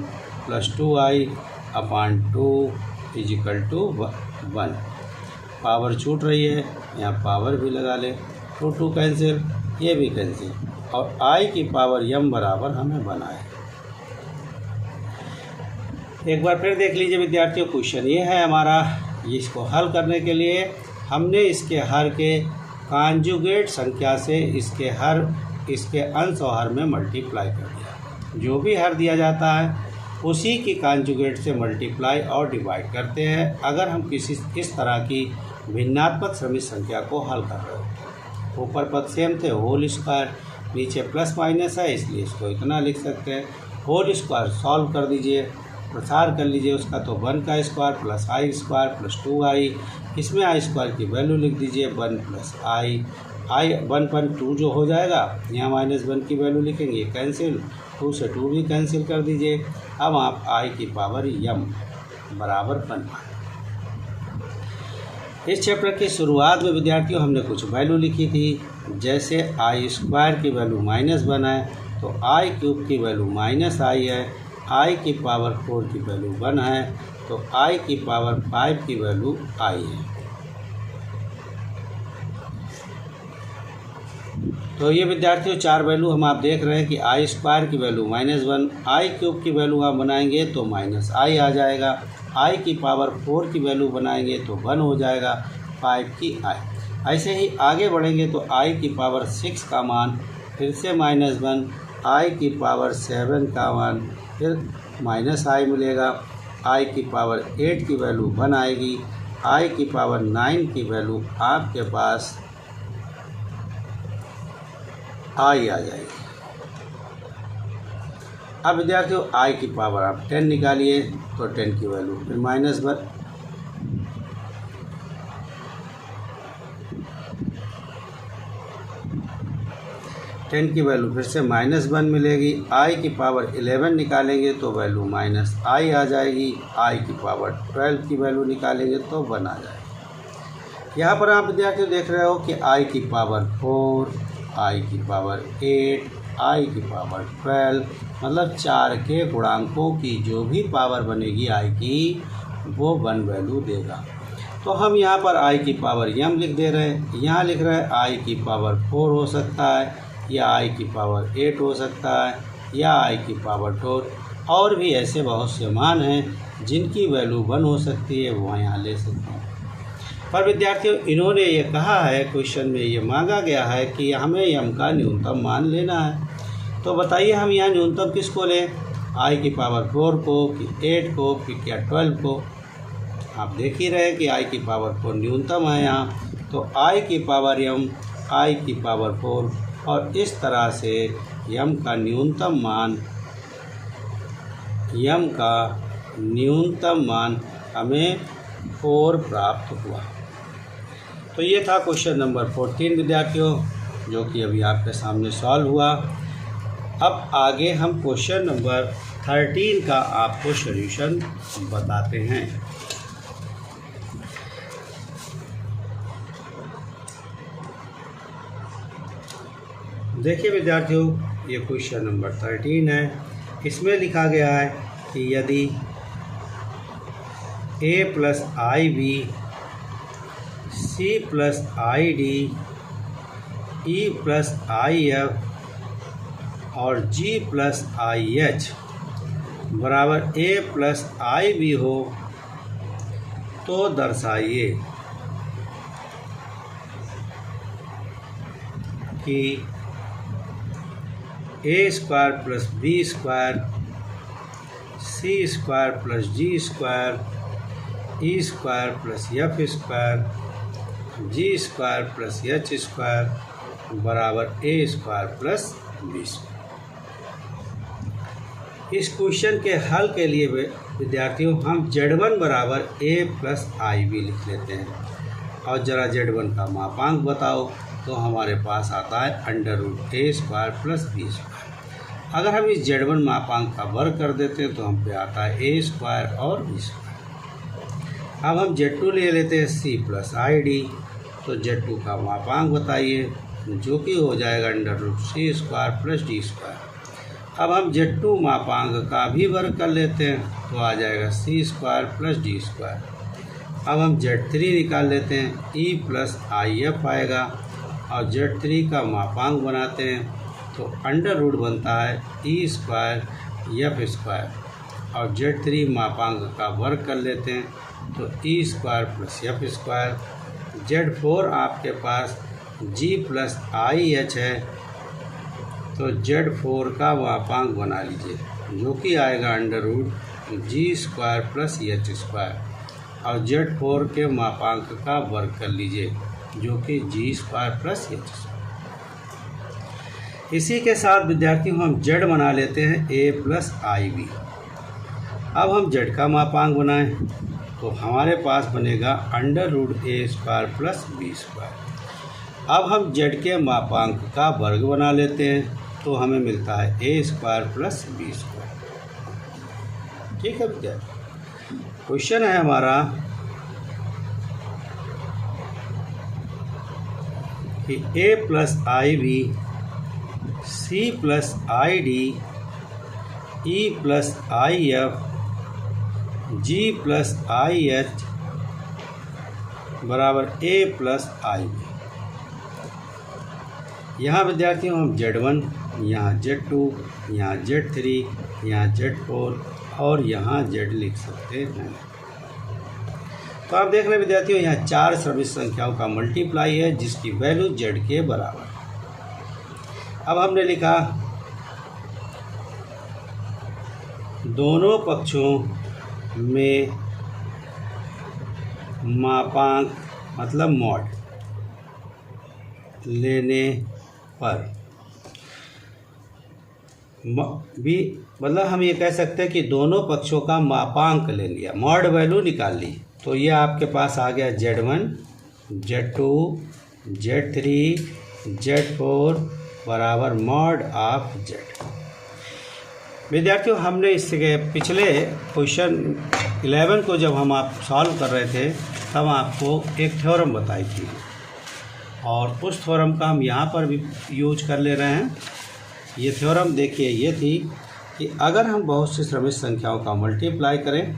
plus 2i upon 2 equal to 1। Power छूट रही है, यहाँ पावर भी लगा ले, 2 कैंसिल, ये भी कैंसिल, और आई की पावर यम बराबर हमें बनाए। एक बार फिर देख लीजिए विद्यार्थियों, क्वेश्चन ये है हमारा। इसको हल करने के लिए हमने इसके हर के कॉन्जुगेट संख्या से इसके अंश और हर में मल्टीप्लाई कर दिया। जो भी हर दिया जाता है उसी की कॉन्जुगेट से मल्टीप्लाई और डिवाइड करते हैं अगर हम किसी इस तरह की भिन्नात्मक समित संख्या को हल कर रहे हो। ऊपर पद सेम थे, होल स्क्वायर, नीचे प्लस माइनस है इसलिए इसको इतना लिख सकते हैं। होल स्क्वायर सॉल्व कर दीजिए, प्रसार कर लीजिए उसका, तो 1 का square plus i square plus 2i। इसमें आई स्क्वायर की वैल्यू लिख दीजिए 1 प्लस आई 1.2 जो हो जाएगा, यहाँ -1 की वैल्यू लिखेंगे, कैंसिल, 2 से 2 भी कैंसिल कर दीजिए। अब आप आई की पावर यम बराबर 1। इस चैप्टर की शुरुआत में विद्यार्थियों हमने कुछ वैल्यू लिखी थी, जैसे आई स्क्वायर की वैल्यू -1 है तो आई क्यूब की वैल्यू -i है, आई की पावर 4 की वैल्यू 1 है तो आई की पावर 5 की वैल्यू i है। तो ये विद्यार्थियों 4 वैल्यू हम आप देख रहे हैं कि आई स्क्वायर की वैल्यू -1, आई क्यूब की वैल्यू आप बनाएंगे तो -i आ जाएगा, आई की पावर 4 की वैल्यू बनाएंगे तो 1 हो जाएगा, 5 की i। ऐसे ही आगे बढ़ेंगे तो आई की पावर 6 का मान फिर से -1, आई की पावर 7 का मान फिर -i मिलेगा, आई की पावर 8 की वैल्यू 1 आएगी, आई की पावर 9 की वैल्यू आपके पास आई आ जाएगी। अब विद्यार्थियों आई की पावर आप 10 निकालिए तो 10 की वैल्यू फिर -1, टेन की वैल्यू फिर से -1 मिलेगी। आई की पावर 11 निकालेंगे तो वैल्यू -i आ जाएगी, आई की पावर 12 की वैल्यू निकालेंगे तो 1 आ जाएगी। यहाँ पर आप विद्यार्थी देख रहे हो कि आई की पावर 4, आई की पावर 8, आई की पावर 12 मतलब 4 के गुणांकों की जो भी पावर बनेगी आई की वो 1 वैल्यू देगा। तो हम यहाँ पर आई की पावर यम लिख दे रहे हैं, यहाँ लिख रहे हैं आई की पावर 4 हो सकता है, या आई की पावर 8 हो सकता है, या आई की पावर 4, और भी ऐसे बहुत से मान हैं जिनकी वैल्यू 1 हो सकती है, वो यहाँ ले सकते हैं। पर विद्यार्थियों इन्होंने ये कहा है, क्वेश्चन में ये मांगा गया है कि हमें यम का न्यूनतम मान लेना है। तो बताइए हम यहाँ न्यूनतम किसको लें, आई की पावर 4 को कि 8 को कि क्या 12 को। आप देख ही रहे कि आई की पावर 4 न्यूनतम है यहाँ, तो आई की पावर यम, आई की पावर 4, और इस तरह से यम का न्यूनतम मान हमें 4 प्राप्त हुआ। तो ये था क्वेश्चन नंबर 14 विद्यार्थियों, जो कि अभी आपके सामने सॉल्व हुआ। अब आगे हम क्वेश्चन नंबर 13 का आपको सॉल्यूशन बताते हैं। देखिए विद्यार्थियों, ये क्वेश्चन नंबर 13 है। इसमें लिखा गया है कि यदि a plus i b, c plus i d, e plus i f और जी प्लस आई एच बराबर a प्लस आई बी हो तो दर्शाइए कि a square plus b square, c square plus g square, e square plus f square, g square plus h square बराबर a square plus b square. इस question के हल के लिए विद्यार्थियों हम Z1 बराबर a प्लस आई बी लिख लेते हैं और ज़रा Z1 का मापांक बताओ, तो हमारे पास आता है under root a square plus b square. अगर हम इस Z1 मापांक का वर्ग कर देते हैं तो हम पे आता है a स्क्वायर और बी स्क्वायर। अब हम Z2 ले लेते हैं c प्लस आई डी, तो Z2 का मापांक बताइए, जो कि हो जाएगा अंडर रूट सी स्क्वायर प्लस डी स्क्वायर। अब हम Z2 मापांक का भी वर्ग कर लेते हैं तो आ जाएगा सी स्क्वायर प्लस डी स्क्वायर। अब हम Z3 निकाल लेते हैं, E प्लस आई एफ आएगा और Z3 का मापांक बनाते हैं तो अंडर रूट बनता है E स्क्वायर एफ स्क्वायर और Z3 मापांक का वर्ग कर लेते हैं तो E square plus f square. Z4 आपके पास G प्लस आई एच है तो Z4 का मापांक बना लीजिए, जो कि आएगा अंडर रूट जी स्क्वायर प्लस एच स्क्वायर और Z4 के मापांक का वर्ग कर लीजिए, जो कि जी स्क्वायर प्लस एच स्क्वायर। इसी के साथ विद्यार्थियों हम Z बना लेते हैं a प्लस आई बी। अब हम Z का मापांक बनाएं तो हमारे पास बनेगा under root a square plus b square. अब हम Z के मापांक का वर्ग बना लेते हैं तो हमें मिलता है a square plus b square. ठीक है विद्यार्थी, क्वेश्चन है हमारा कि a plus i b, c plus i d, e plus i f, g plus i h बराबर a प्लस आई बी। यहाँ विद्यार्थियों हम Z1, यहाँ Z2, यहाँ Z3, यहाँ Z4 और यहाँ Z लिख सकते हैं। तो आप देख रहे हैं विद्यार्थियों, यहाँ 4 सभी संख्याओं का मल्टीप्लाई है जिसकी वैल्यू Z के बराबर। अब हमने लिखा दोनों पक्षों में मापांक मतलब मॉड लेने पर भी, मतलब हम ये कह सकते हैं कि दोनों पक्षों का मापांक ले लिया, मॉड वैल्यू निकाल ली। तो ये आपके पास आ गया Z1, Z2, Z3, Z4 बराबर मॉड ऑफ Z। विद्यार्थियों, हमने इसके पिछले क्वेश्चन 11 को जब हम आप सॉल्व कर रहे थे तब आपको एक थ्योरम बताई थी और उस थ्योरम का हम यहाँ पर भी यूज कर ले रहे हैं। ये थ्योरम देखिए, ये थी कि अगर हम बहुत सी क्रमिक संख्याओं का मल्टीप्लाई करें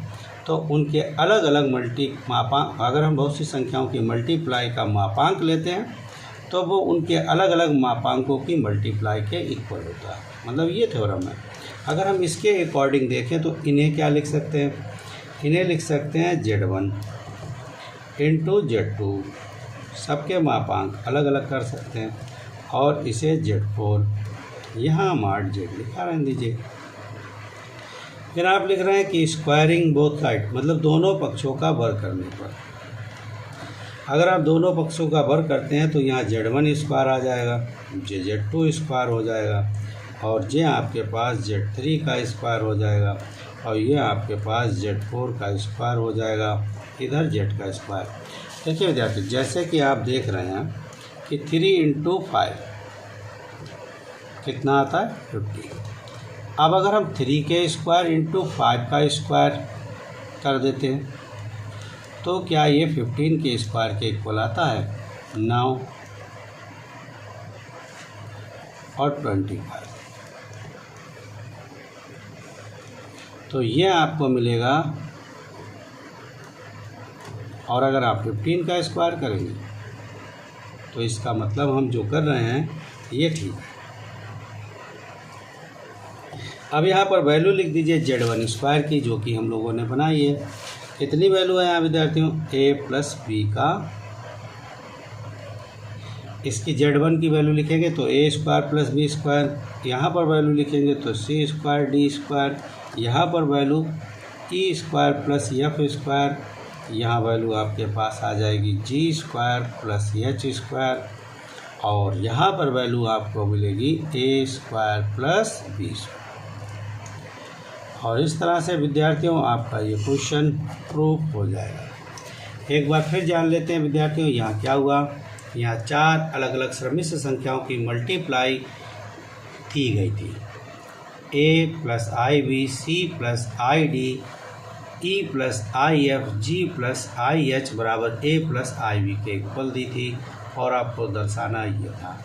तो उनके अलग अलग मापांक, अगर हम बहुत सी संख्याओं की मल्टीप्लाई का मापांक लेते हैं तो वो उनके अलग अलग मापांकों की मल्टीप्लाई के इक्वल होता है। मतलब ये थ्योरम है। अगर हम इसके अकॉर्डिंग देखें तो इन्हें क्या लिख सकते हैं, इन्हें लिख सकते हैं Z1 इंटू Z2, सबके मापांक अलग अलग कर सकते हैं और इसे Z4 यहाँ माड Z लिखा रहने दीजिए। फिर आप लिख रहे हैं कि स्क्वायरिंग बोथ साइड, मतलब दोनों पक्षों का वर्ग करने पर। अगर आप दोनों पक्षों का वर्ग करते हैं तो यहाँ Z1 स्क्वायर आ जाएगा, Z2 स्क्वायर हो जाएगा और ये आपके पास Z3 का स्क्वायर हो जाएगा और ये आपके पास Z4 का स्क्वायर हो जाएगा, इधर Z का स्क्वायर। देखिए विद्यार्थी, जैसे कि आप देख रहे हैं कि 3 इंटू 5 कितना आता है 50। अब अगर हम 3 के स्क्वायर इंटू 5 का स्क्वायर कर देते हैं तो क्या ये 15 के स्क्वायर के इक्वल आता है? 9। और 25। तो ये आपको मिलेगा। और अगर आप 15 का स्क्वायर करेंगे तो इसका मतलब हम जो कर रहे हैं ये ठीक है। अब यहाँ पर वैल्यू लिख दीजिए Z1 स्क्वायर की, जो कि हम लोगों ने बनाई है। कितनी वैल्यू है यहाँ विद्यार्थियों? a प्लस बी का, इसकी Z1 की वैल्यू लिखेंगे तो a square plus b square, यहाँ पर वैल्यू लिखेंगे तो c स्क्वायर डी स्क्वायर, यहाँ पर value e square plus f square, यहाँ वैल्यू आपके पास आ जाएगी g square plus h square, और यहाँ पर वैल्यू आपको मिलेगी a square plus b square. और इस तरह से विद्यार्थियों आपका ये क्वेश्चन प्रूफ हो जाएगा। एक बार फिर जान लेते हैं विद्यार्थियों, यहाँ क्या हुआ। यहाँ 4 अलग अलग सम्मिश्र संख्याओं की मल्टीप्लाई दी गई थी। a plus i b, c plus i d, e plus i f, g plus i h बराबर a प्लस आई बी के इक्वल दी थी। और आपको दर्शाना ये था,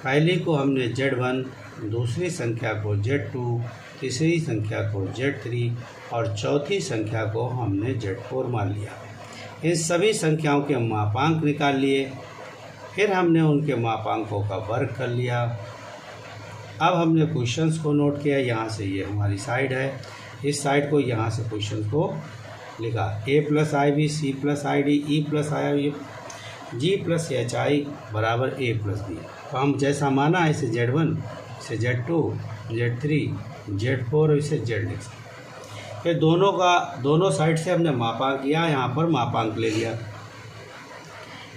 पहली को हमने Z1, दूसरी संख्या को Z2, तीसरी संख्या को Z3 और चौथी संख्या को हमने Z4 मान लिया। इन सभी संख्याओं के मापांक निकाल लिए, फिर हमने उनके मापांकों का वर्ग कर लिया। अब हमने क्वेश्चंस को नोट किया। यहाँ से ये हमारी साइड है, इस साइड को यहाँ से क्वेश्चन को लिखा। a plus i b, c plus i d, e plus i f, g plus h i बराबर a प्लस बी। तो हम जैसा माना है इसे Z1, इसे Z2, Z3, Z4 इसे Z लिख सकते। फिर दोनों साइड से हमने मापांक किया, यहाँ पर मापांक ले लिया।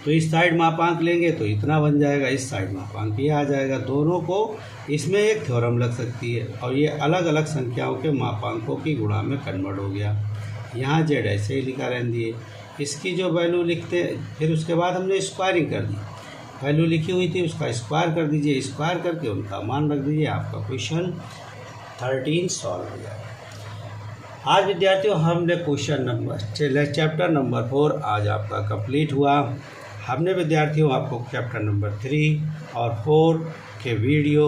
तो इस साइड मापांक लेंगे तो इतना बन जाएगा, इस साइड मापांक ये आ जाएगा। दोनों को इसमें एक थ्योरम लग सकती है, और ये अलग अलग संख्याओं के मापांकों की गुणा में कन्वर्ट हो गया। यहाँ Z ऐसे ही लिखा रहने दिए। इसकी जो वैल्यू लिखते, फिर उसके बाद हमने स्क्वायरिंग कर दी। वैल्यू लिखी हुई थी उसका स्क्वायर कर दीजिए, स्क्वायर करके उनका मान रख दीजिए, आपका क्वेश्चन 13 सॉल्व हो जाएगा। आज विद्यार्थियों हमने चैप्टर नंबर 4 आज आपका कंप्लीट हुआ। हमने विद्यार्थियों आपको चैप्टर नंबर 3 और 4 के वीडियो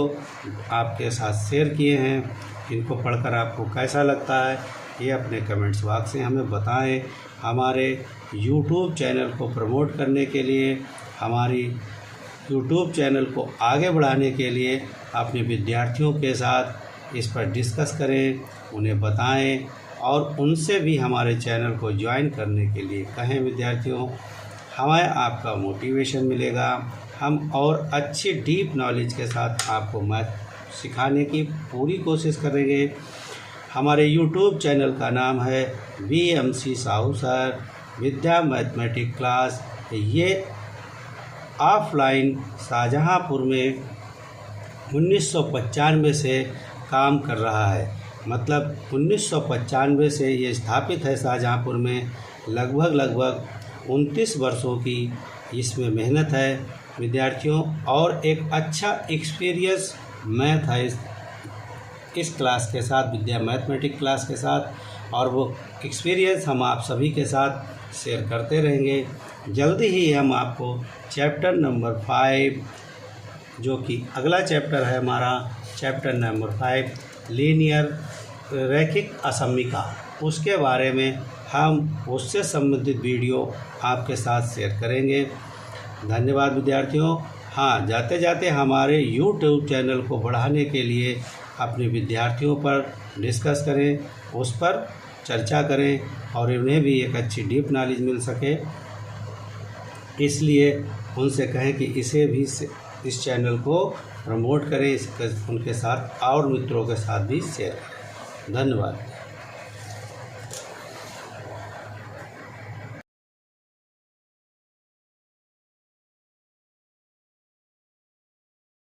आपके साथ शेयर किए हैं। इनको पढ़कर आपको कैसा लगता है ये अपने कमेंट्स बॉक्स में हमें बताएं। हमारे YouTube चैनल को प्रमोट करने के लिए, हमारी YouTube चैनल को आगे बढ़ाने के लिए अपने विद्यार्थियों के साथ इस पर डिस्कस करें, उन्हें बताएं और उनसे भी हमारे चैनल को ज्वाइन करने के लिए कहें। विद्यार्थियों, हमें आपका मोटिवेशन मिलेगा। हम और अच्छी डीप नॉलेज के साथ आपको मैथ सिखाने की पूरी कोशिश करेंगे। हमारे YouTube चैनल का नाम है BMC साहू सर विद्या मैथमेटिक्स क्लास। ये ऑफलाइन शाहजहाँपुर में 1995 से काम कर रहा है। मतलब 1995 से ये स्थापित है शाहजहाँपुर में। लगभग 29 वर्षों की इसमें मेहनत है विद्यार्थियों, और एक अच्छा एक्सपीरियंस मैथ है इस क्लास के साथ, विद्या मैथमेटिक्स क्लास के साथ। और वो एक्सपीरियंस हम आप सभी के साथ शेयर करते रहेंगे। जल्दी ही हम आपको चैप्टर नंबर 5, जो कि अगला चैप्टर है हमारा, चैप्टर नंबर 5 लीनियर रैखिक असमीका, उसके बारे में हम उससे संबंधित वीडियो आपके साथ शेयर करेंगे। धन्यवाद विद्यार्थियों। हाँ, जाते जाते हमारे YouTube चैनल को बढ़ाने के लिए अपने विद्यार्थियों पर डिस्कस करें, उस पर चर्चा करें और उन्हें भी एक अच्छी डीप नॉलेज मिल सके। इसलिए उनसे कहें कि इसे भी, इस चैनल को प्रमोट करें, उनके साथ और मित्रों के साथ भी शेयर करें। धन्यवाद।